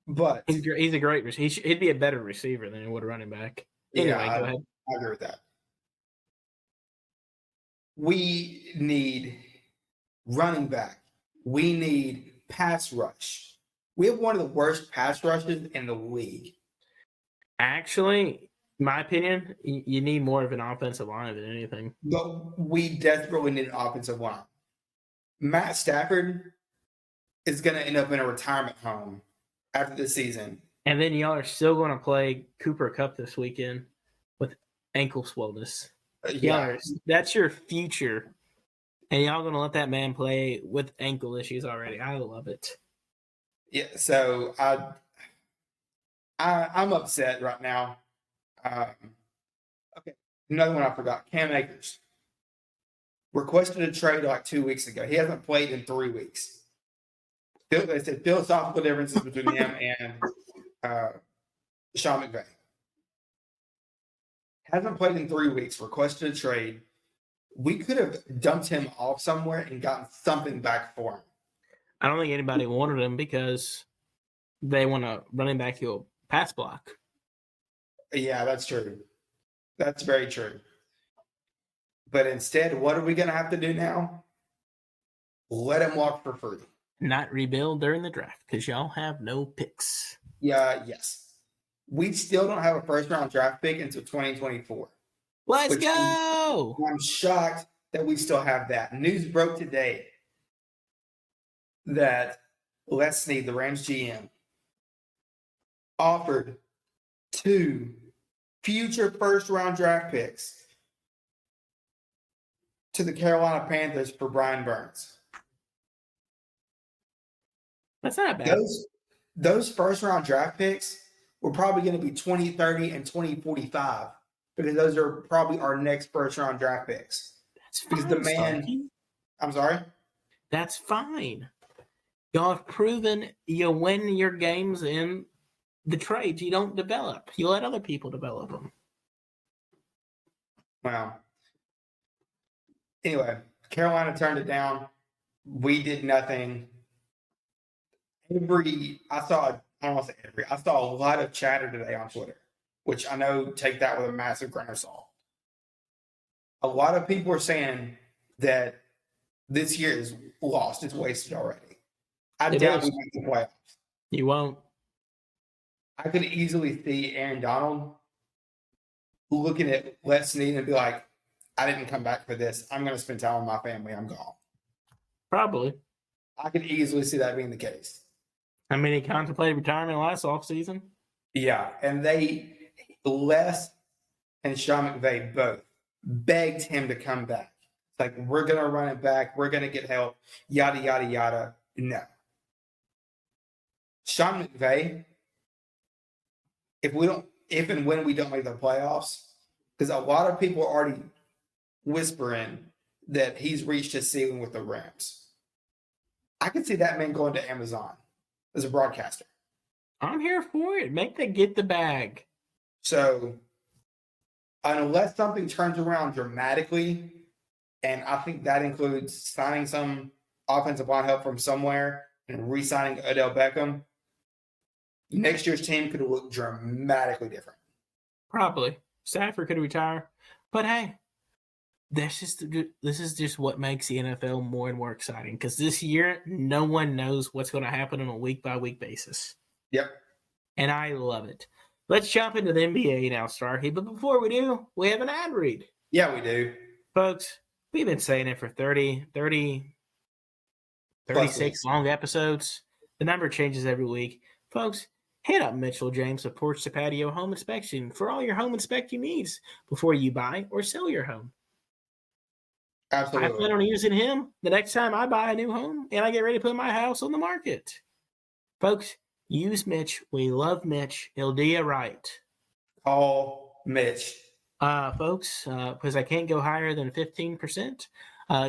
But he's a great receiver. He'd be a better receiver than he would a running back. Anyway, go ahead. I agree with that. We need running back. We need pass rush. We have one of the worst pass rushes in the league. Actually, my opinion, you need more of an offensive line than anything. But we desperately need an offensive line. Matt Stafford is going to end up in a retirement home after the season. And then y'all are still going to play Cooper Kupp this weekend with ankle swollenness. That's your future. And y'all going to let that man play with ankle issues already. I love it. Yeah, so I'm upset right now. Okay, another one I forgot. Cam Akers requested a trade like 2 weeks ago. He hasn't played in 3 weeks. They said philosophical differences between him and Sean McVay. Hasn't played in 3 weeks. Requested a trade. We could have dumped him off somewhere and gotten something back for him. I don't think anybody wanted him because they want to running back you a pass block. Yeah, that's true. That's very true. But instead, what are we going to have to do now? Let him walk for free. Not rebuild during the draft because y'all have no picks. Yeah, yes. We still don't have a first-round draft pick until 2024. Let's go! I'm shocked that we still have that. News broke today that Les Snead, the Rams GM, offered 2 future first-round draft picks to the Carolina Panthers for Brian Burns. That's not bad. Those first-round draft picks were probably going to be 2030 and 2045 because those are probably our next first-round draft picks. That's fine, because the man. Starkey. I'm sorry? That's fine. Y'all have proven you win your games in the trades you don't develop. You let other people develop them. Wow. Anyway, Carolina turned it down. We did nothing. I saw a lot of chatter today on Twitter, which I know take that with a massive grain of salt. A lot of people are saying that this year is lost. It's wasted already. I doubt we make the playoffs. You won't. I could easily see Aaron Donald looking at Les Snead and be like, I didn't come back for this. I'm going to spend time with my family. I'm gone. Probably. I could easily see that being the case. I mean, he contemplated retirement last offseason. Yeah, and Les and Sean McVay both begged him to come back. It's like, we're going to run it back. We're going to get help. Yada, yada, yada. No. Sean McVay, if and when we don't make the playoffs, because a lot of people are already whispering that he's reached his ceiling with the Rams. I could see that man going to Amazon as a broadcaster. I'm here for it. Get the bag. So, unless something turns around dramatically, and I think that includes signing some offensive line help from somewhere and re-signing Odell Beckham, next year's team could look dramatically different. Probably. Stafford could retire. But hey, this is just what makes the NFL more and more exciting. Because this year, no one knows what's going to happen on a week-by-week basis. Yep. And I love it. Let's jump into the NBA now, Starkey. But before we do, we have an ad read. Yeah, we do. Folks, we've been saying it for 30 36 long episodes. The number changes every week. Folks, hit up Mitchell James with Porch to Patio Home Inspection for all your home inspecting needs before you buy or sell your home. Absolutely. I plan on using him the next time I buy a new home and I get ready to put my house on the market. Folks, use Mitch. We love Mitch. He'll do you right. Call Mitch. Folks, because I can't go higher than 15%,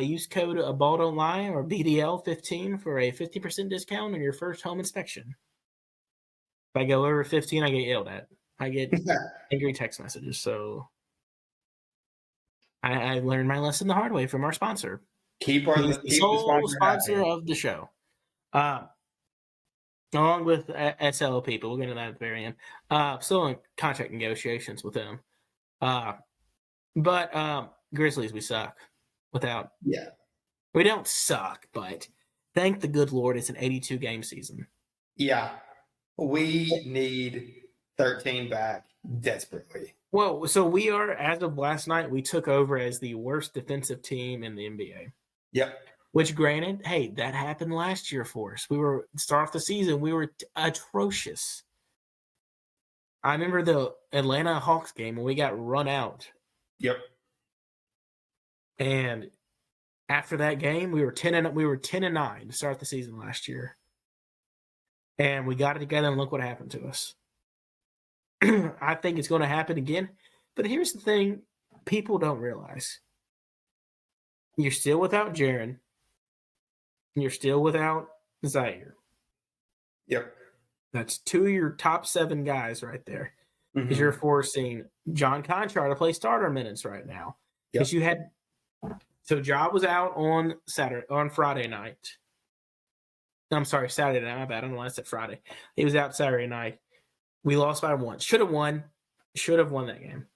use code BALLDON'TLIE or BDL15 for a 50% discount on your first home inspection. If I go over 15, I get yelled at. I get angry text messages. So I learned my lesson the hard way from our sponsor. Keep the sole sponsor of the show. Along with SLO people. We'll get into that at the very end. Still in contract negotiations with them. But Grizzlies, we suck. Without. Yeah. We don't suck, but thank the good Lord it's an 82-game season. Yeah. We need 13 back desperately. Well, so we are, as of last night, we took over as the worst defensive team in the NBA. Yep. Which, granted, hey, that happened last year for us. We were, start off the season, we were atrocious. I remember the Atlanta Hawks game when we got run out. Yep. And after that game, we were 10-9 to start the season last year. And we got it together, and look what happened to us. I think it's going to happen again. But here's the thing people don't realize. You're still without Jaren. You're still without Zaire. Yep. That's 2 of your top 7 guys right there. Because you're forcing John Conchar to play starter minutes right now. Because you had – so Ja was out on Friday night. I'm sorry, Saturday night. My bad. I don't know why I said Friday. He was out Saturday night. We lost by 1. Should have won. Should have won that game.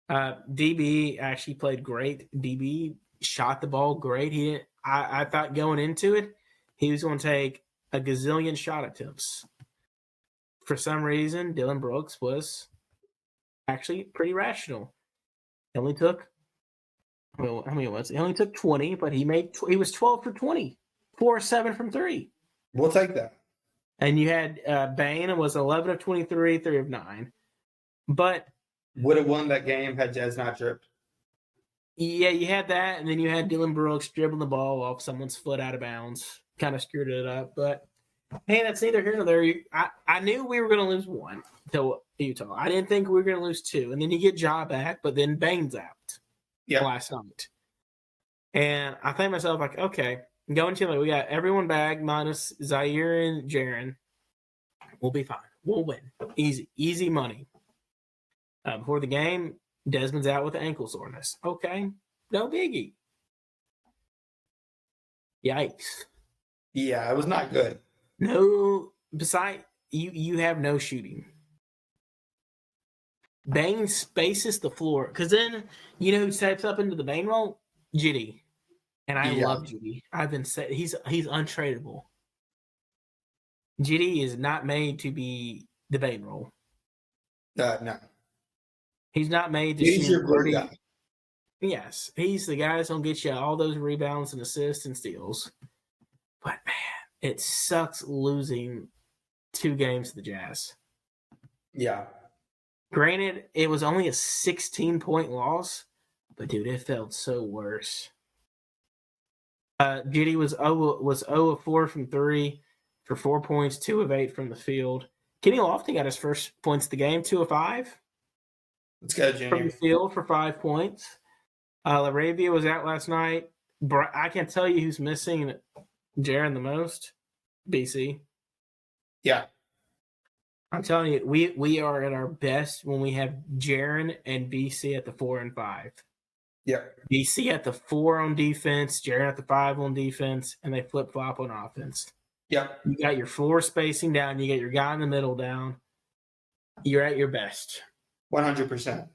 DB actually played great. DB shot the ball great. He didn't. I thought going into it, he was going to take a gazillion shot attempts. For some reason, Dylan Brooks was actually pretty rational. He only took, well, how many was it? He only took 20, but he was 12 for 20, 4 or 7 from 3. We'll take that. And you had Bain was 11 of 23, 3 of 9. But would have won that game had Jez not tripped. Yeah, you had that, and then you had Dylan Brooks dribbling the ball off someone's foot out of bounds. Kind of screwed it up. But, hey, that's neither here nor there. I knew we were going to lose 1 to Utah. I didn't think we were going to lose 2. And then you get Ja back, but then Bain's out last night. And I think to myself, like, okay, going to we got everyone back minus Zaire and Jaren. We'll be fine. We'll win. Easy money. Before the game, Desmond's out with ankle soreness. Okay, no biggie. Yikes. Yeah, it was not good. No, besides, you have no shooting. Bain spaces the floor. Because then, you know who steps up into the Bain role? Jitty. And I love Jitty. I've been saying he's untradeable. Jitty is not made to be the Bain role. No. He's not made to shoot your 30. Guy. Yes, he's the guy that's going to get you all those rebounds and assists and steals. But, man, it sucks losing 2 games to the Jazz. Yeah. Granted, it was only a 16-point loss, but, dude, it felt so worse. Jitty was 0 of 4 from 3 for 4 points, 2 of 8 from the field. Kenny Lofton got his first points of the game, 2 of 5. Let's go, Junior. From the field for 5 points. LaRavia was out last night. I can't tell you who's missing Jaren the most. BC. Yeah. I'm telling you, we are at our best when we have Jaren and BC at the 4 and 5. Yeah. BC at the 4 on defense, Jaren at the 5 on defense, and they flip-flop on offense. Yeah. You got your floor spacing down. You got your guy in the middle down. You're at your best. 100%.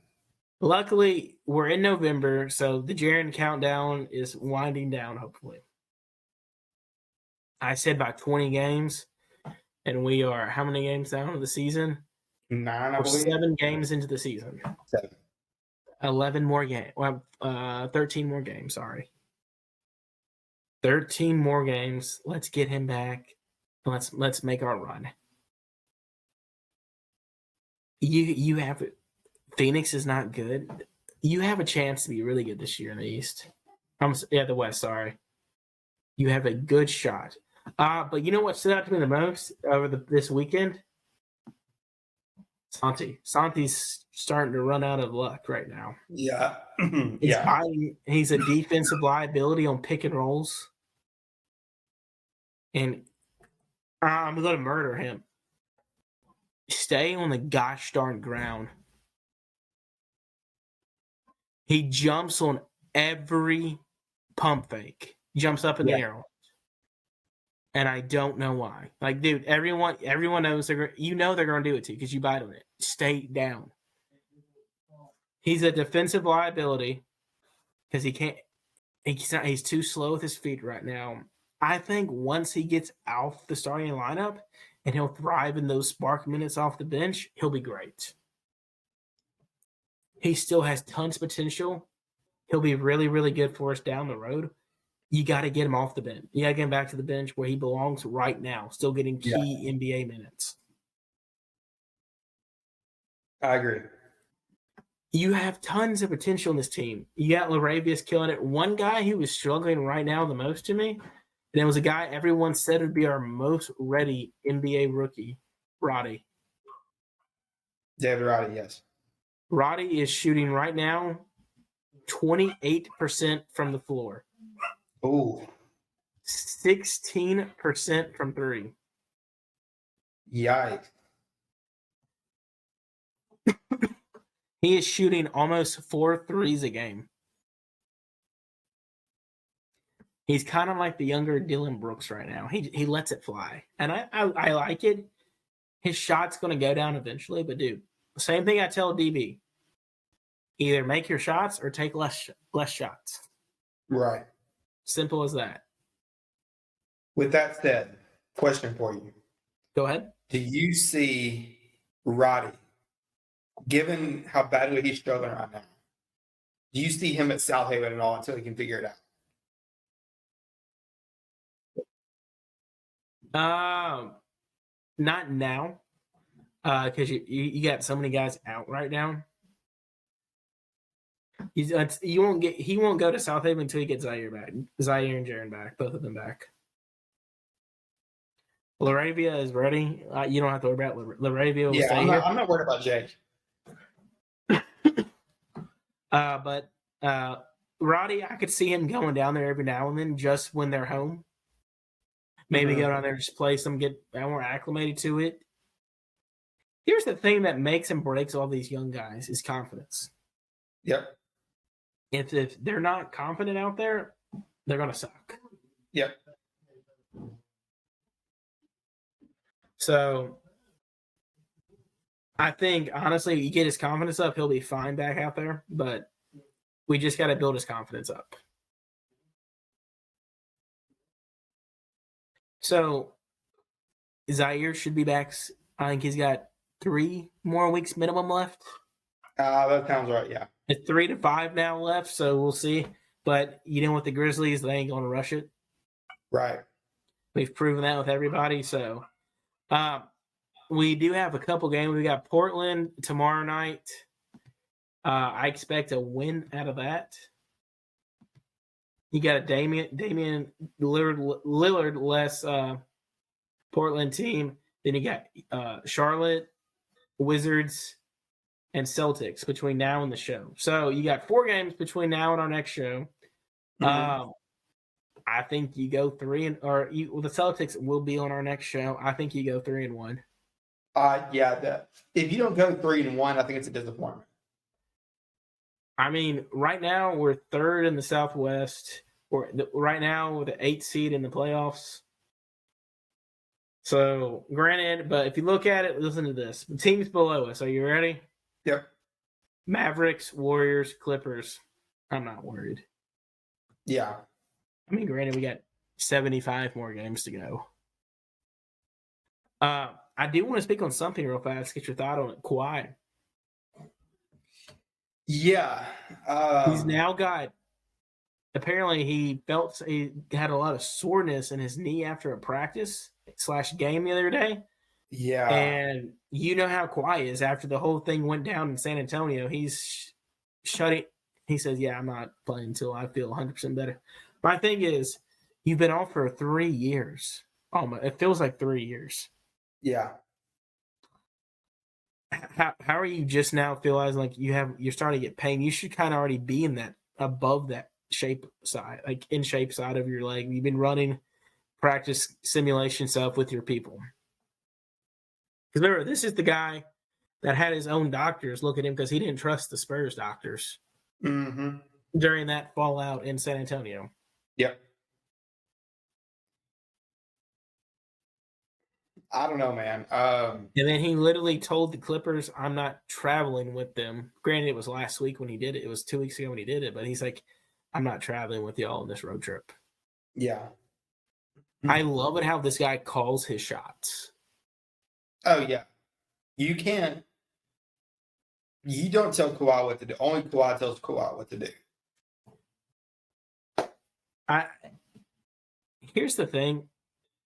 Luckily, we're in November, so the Jaren countdown is winding down, hopefully. I said by 20 games, and we are how many games down in the season? 9, I We're believe. 7 games into the season. 7. 11 more games. Well, 13 more games, sorry. 13 more games. Let's get him back. Let's make our run. You have Phoenix is not good. You have a chance to be really good this year in the East. The West. Sorry, you have a good shot. But you know what stood out to me the most over this weekend? Santi. Santi's starting to run out of luck right now. Yeah. He's a defensive liability on pick and rolls. And I'm going to murder him. Stay on the gosh darn ground. He jumps on every pump fake. Jumps up in the air. And I don't know why. Like, dude, everyone knows they're going to do it to you because you bite on it. Stay down. He's a defensive liability because he's too slow with his feet right now. I think once he gets off the starting lineup and he'll thrive in those spark minutes off the bench, he'll be great. He still has tons of potential. He'll be really, really good for us down the road. You got to get him off the bench. You got to get him back to the bench where he belongs right now, still getting key NBA minutes. I agree. You have tons of potential in this team. You got Laravius killing it. One guy who is struggling right now the most to me, and it was a guy everyone said would be our most ready NBA rookie, Roddy. David Roddy, yes. Roddy is shooting right now 28% from the floor. Ooh. 16% from three. Yikes. He is shooting almost 4 threes a game. He's kind of like the younger Dylan Brooks right now. He lets it fly. And I like it. His shot's going to go down eventually. But, dude, same thing I tell DB. Either make your shots or take less shots. Right. Simple as that. With that said, question for you. Go ahead. Do you see Roddy, given how badly he's struggling right now, do you see him at South Haven at all until he can figure it out? Not now, because you got so many guys out right now. He won't go to South Haven until he gets Zaire back. Zaire and Jaren back, both of them back. Laravia is ready. You don't have to worry about Laravia. Yeah, I'm not worried about Jake. But Roddy, I could see him going down there every now and then, just when they're home. Maybe go down there, just play some, get more acclimated to it. Here's the thing that makes and breaks all these young guys is confidence. Yep. If they're not confident out there, they're going to suck. Yep. So I think, honestly, you get his confidence up, he'll be fine back out there. But we just got to build his confidence up. So Zaire should be back. I think he's got 3 more weeks minimum left. That sounds right, yeah. It's 3 to 5 now left, so we'll see. But you know, with the Grizzlies, they ain't going to rush it. Right. We've proven that with everybody. So we do have a couple games. We got Portland tomorrow night. I expect a win out of that. You got a Damian Lillard less Portland team. Then you got Charlotte, Wizards, and Celtics between now and the show. So you got 4 games between now and our next show. Mm-hmm. I think you go 3 the Celtics will be on our next show. I think you go 3-1. If you don't go 3-1, I think it's a disappointment. I mean, right now we're 3rd in the Southwest. Right now we're the 8th seed in the playoffs. So, granted, but if you look at it, listen to this. The teams below us, are you ready? Yep. Mavericks, Warriors, Clippers. I'm not worried. Yeah. I mean, granted, we got 75 more games to go. I do want to speak on something real fast. Get your thought on it. Kawhi. Yeah. He's now got apparently he had a lot of soreness in his knee after a practice / game the other day. Yeah. And you know how Kawhi is after the whole thing went down in San Antonio. He's shutting. He says, "Yeah, I'm not playing until I feel 100% better." My thing is, you've been off for 3 years. Almost, it feels like 3 years. Yeah. How are you just now realizing like you're starting to get pain? You should kind of already be in that above that shape side, like in shape side of your leg. You've been running practice simulation stuff with your people. Because remember, this is the guy that had his own doctors look at him because he didn't trust the Spurs doctors during that fallout in San Antonio. Yep. I don't know, man. And then he literally told the Clippers, "I'm not traveling with them." Granted, it was last week when he did it. It was 2 weeks ago when he did it. But he's like, "I'm not traveling with y'all on this road trip." Yeah. I love it how this guy calls his shots. Oh, yeah. You don't tell Kawhi what to do. Only Kawhi tells Kawhi what to do. Here's the thing.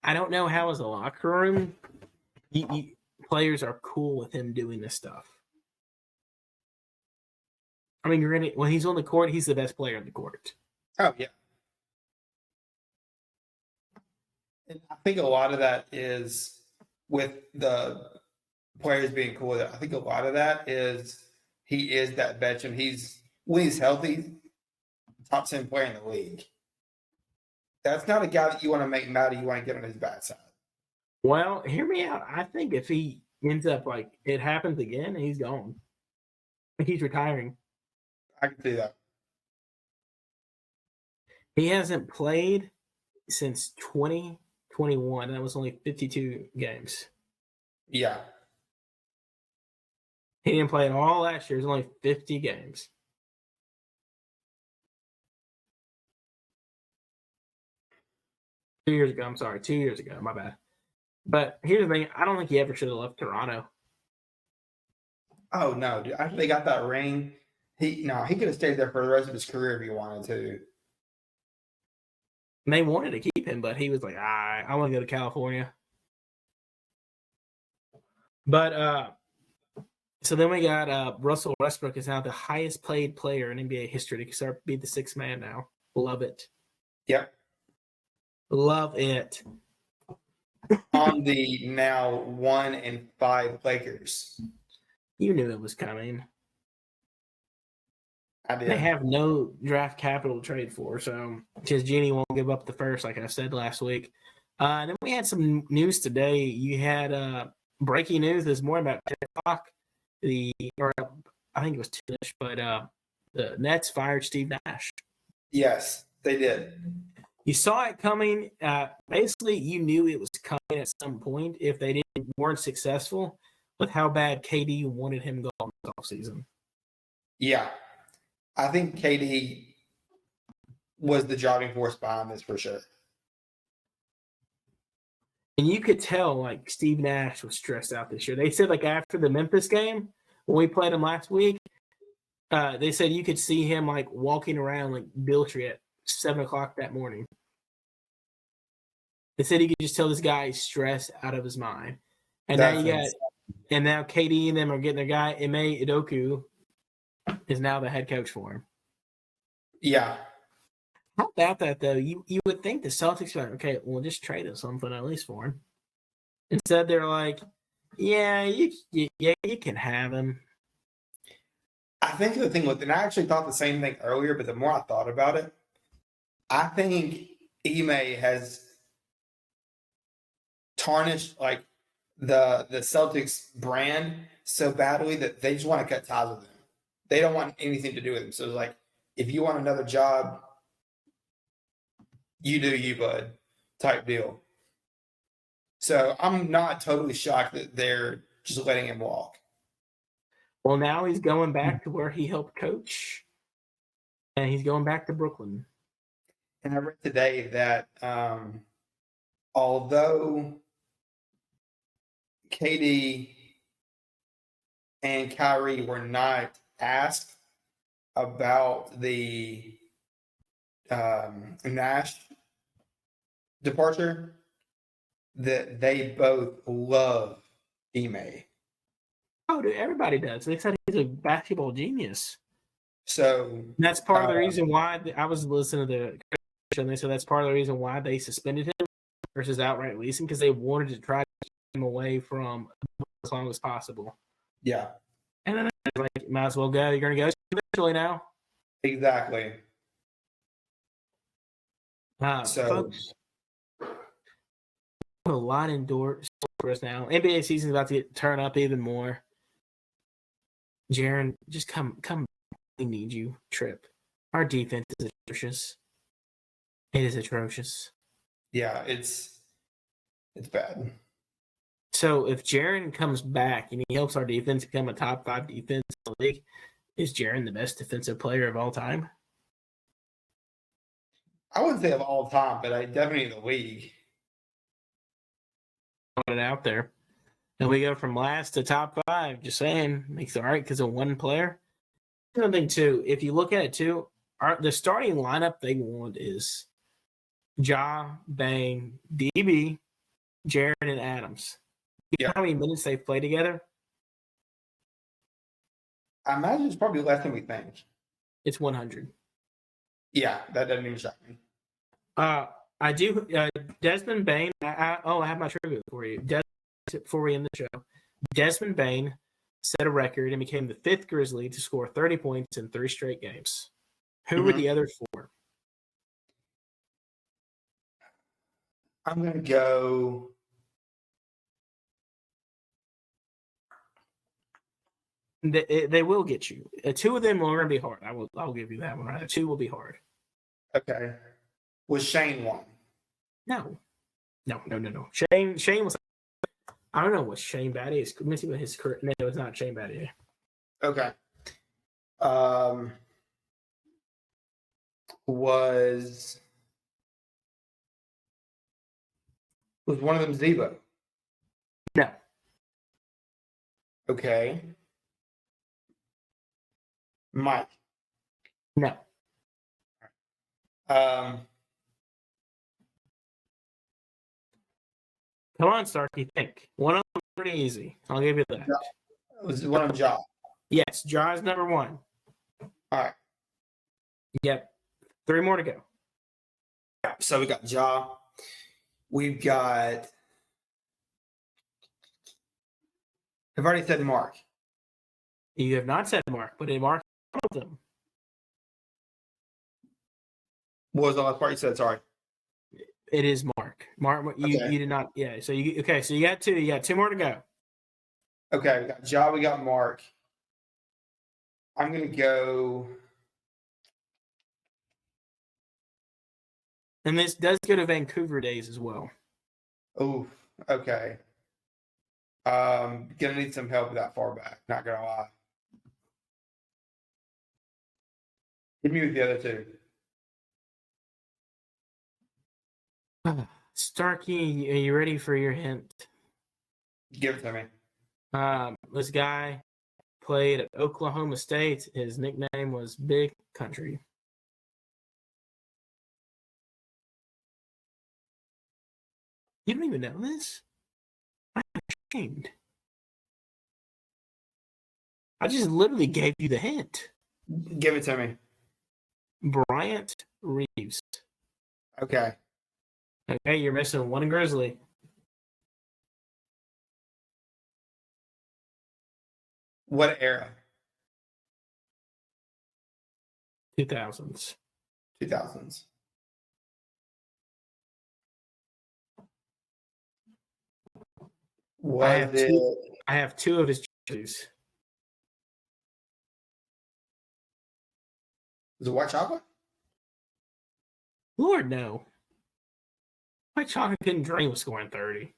I don't know how as a locker room players are cool with him doing this stuff. I mean, when he's on the court, he's the best player on the court. Oh, yeah. And I think a lot of that is with the players being cool with it. I think a lot of that is he is that veteran. When he's healthy, top 10 player in the league. That's not a guy that you want to make mad. You want to get on his bad side. Well, hear me out. I think if he ends up like it happens again, he's gone. He's retiring. I can see that. He hasn't played since 2021. That was only 52 games. Yeah. He didn't play at all last year. It was only 50 games. Two years ago. My bad. But here's the thing. I don't think he ever should have left Toronto. Oh, no. Dude. After they got that ring, he could have stayed there for the rest of his career if he wanted to. And they wanted to keep him, but he was like, I want to go to California. But so then we got Russell Westbrook is now the highest paid player in NBA history to start be the sixth man now. Love it. Yep. Love it. On the now 1-5 Lakers. You knew it was coming. I did. They have no draft capital to trade for, so because Genie won't give up the first, like I said last week. And then we had some news today. You had breaking news this morning about 10 o'clock. I think it was 2-ish, but the Nets fired Steve Nash. Yes, they did. You saw it coming. Basically, you knew it was coming at some point if they weren't successful with how bad KD wanted him going this offseason. Yeah. I think KD was the driving force behind this for sure. And you could tell, like, Steve Nash was stressed out this year. They said, like, after the Memphis game, when we played him last week, they said you could see him, like, walking around, like, Biltry at 7 o'clock that morning. They said you could just tell this guy is stressed out of his mind. And now KD and them are getting their guy, Ime Udoka, is now the head coach for him. Yeah. How about that, though? You would think the Celtics would, okay, we'll just trade us something at least for him. Instead, they're like, yeah, you can have him. I think the thing and I actually thought the same thing earlier, but the more I thought about it, I think Ime has tarnished like the Celtics brand so badly that they just want to cut ties with him. They don't want anything to do with him. So like, if you want another job, you do you, bud, type deal. So I'm not totally shocked that they're just letting him walk. Well, now he's going back to where he helped coach, and he's going back to Brooklyn. And I read today that although KD and Kyrie were not asked about the Nash departure, that they both love Ime. Oh, dude, everybody does. They said he's a basketball genius. So that's part of the reason why I was listening to the show, and they said that's part of the reason why they suspended him versus outright releasing, because they wanted to try to keep him away from as long as possible. Yeah. And then like, might as well go. You're going to go eventually now. Exactly. So, folks, a lot indoors for us now. NBA season's about to turn up even more. Jaron, just come. We need you. Trip. Our defense is atrocious. It is atrocious. Yeah, it's bad. So if Jaron comes back and he helps our defense become a top 5 defense in the league, is Jaron the best defensive player of all time? I wouldn't say of all time, but definitely in the league. Put it out there. And we go from last to top 5. Just saying. Makes it all right because of one player. Another thing, too, if you look at it, too, the starting lineup they want is Ja, Bang, DB, Jaron, and Adams. You know how many minutes they've played together? I imagine it's probably less than we think. It's 100. Yeah, that doesn't even shock me. I do. Desmond Bain. I have my trivia for you. Before we end the show, Desmond Bain set a record and became the 5th Grizzly to score 30 points in 3 straight games. Who were the other 4? I'm going to go. They will get you. 2 of them are going to be hard. I'll give you that one. Right? 2 will be hard. Okay. Was Shane one? No. Shane was. I don't know what Shane Battier is. Let me see what his career. No, it's not Shane Battier. Okay. Was one of them Zebo? No. Okay. Mike? No. Come on, Starkey, think. One of them pretty easy. I'll give you that. Was one of them Ja? Yes, Ja is number 1. All right. Yep. 3 more to go. So we got Ja. We've got. I've already said Mark. You have not said Mark, but Mark one of them. What was the last part you said? Sorry. It is Mark. Mark, you did not. Yeah. So you got 2. You got 2 more to go. Okay, we got Ja. We got Mark. I'm gonna go. And this does go to Vancouver days as well. Oh, okay. Gonna need some help that far back. Not gonna lie. Hit me with the other 2. Starkey, are you ready for your hint? Give it to me. This guy played at Oklahoma State. His nickname was Big Country. You don't even know this? I'm ashamed. I just literally gave you the hint. Give it to me. Bryant Reeves. Okay. Okay, you're missing one Grizzly. What era? 2000s. 2000s. I have 2 of his jerseys. Was it white chocolate? Lord, no. White chocolate couldn't dream of scoring 30.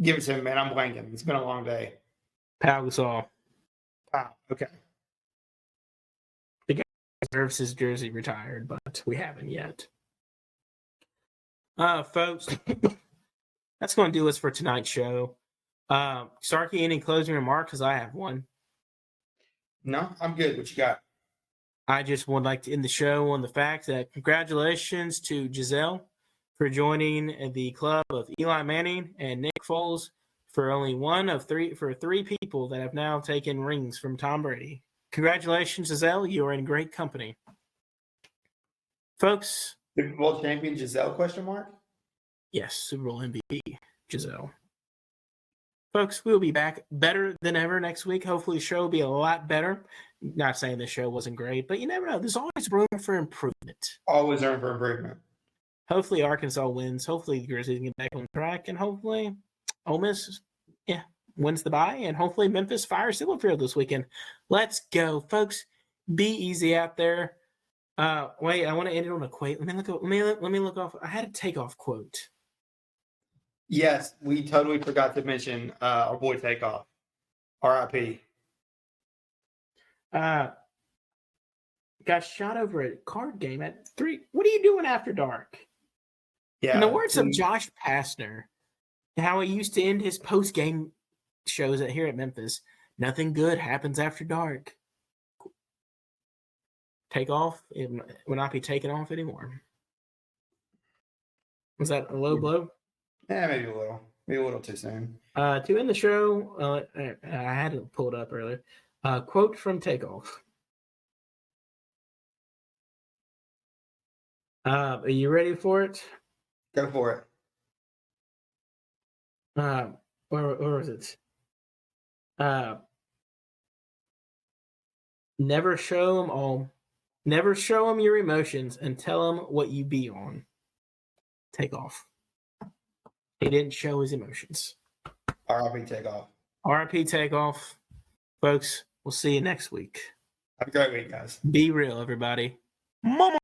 Give it to him, man. I'm blanking. It's been a long day. Pau Gasol. Wow. Okay. The guy deserves his jersey retired, but we haven't yet. Folks, that's going to do us for tonight's show. Starkey, any closing remarks? Because I have one. No, I'm good. What you got? I just would like to end the show on the fact that congratulations to Giselle for joining the club of Eli Manning and Nick Foles for only one of three people that have now taken rings from Tom Brady. Congratulations, Giselle. You are in great company. Folks. Super Bowl champion Giselle, question mark? Yes, Super Bowl MVP, Giselle. Folks, we'll be back better than ever next week. Hopefully the show will be a lot better. Not saying the show wasn't great, but you never know. There's always room for improvement. Always room for improvement. Hopefully Arkansas wins. Hopefully the Grizzlies get back on track. And hopefully Ole Miss wins the bye. And hopefully Memphis fires Silverfield this weekend. Let's go, folks. Be easy out there. Wait, I want to end it on a quote. Let me look off. I had a takeoff quote. Yes, we totally forgot to mention our boy Takeoff. R.I.P. Got shot over a card game at 3. What are you doing after dark? Yeah. In the words of Josh Pastner, how he used to end his post-game shows here at Memphis, nothing good happens after dark. Takeoff, it will not be taken off anymore. Was that a low blow? Yeah, maybe a little. Maybe a little too soon. To end the show, I had to pull it up earlier. Quote from Takeoff. Are you ready for it? Go for it. Where was it? Never show them your emotions and tell them what you be on. Takeoff. He didn't show his emotions. R.I.P. Takeoff. R.I.P. Takeoff. Folks, we'll see you next week. Have a great week, guys. Be real, everybody. Mama.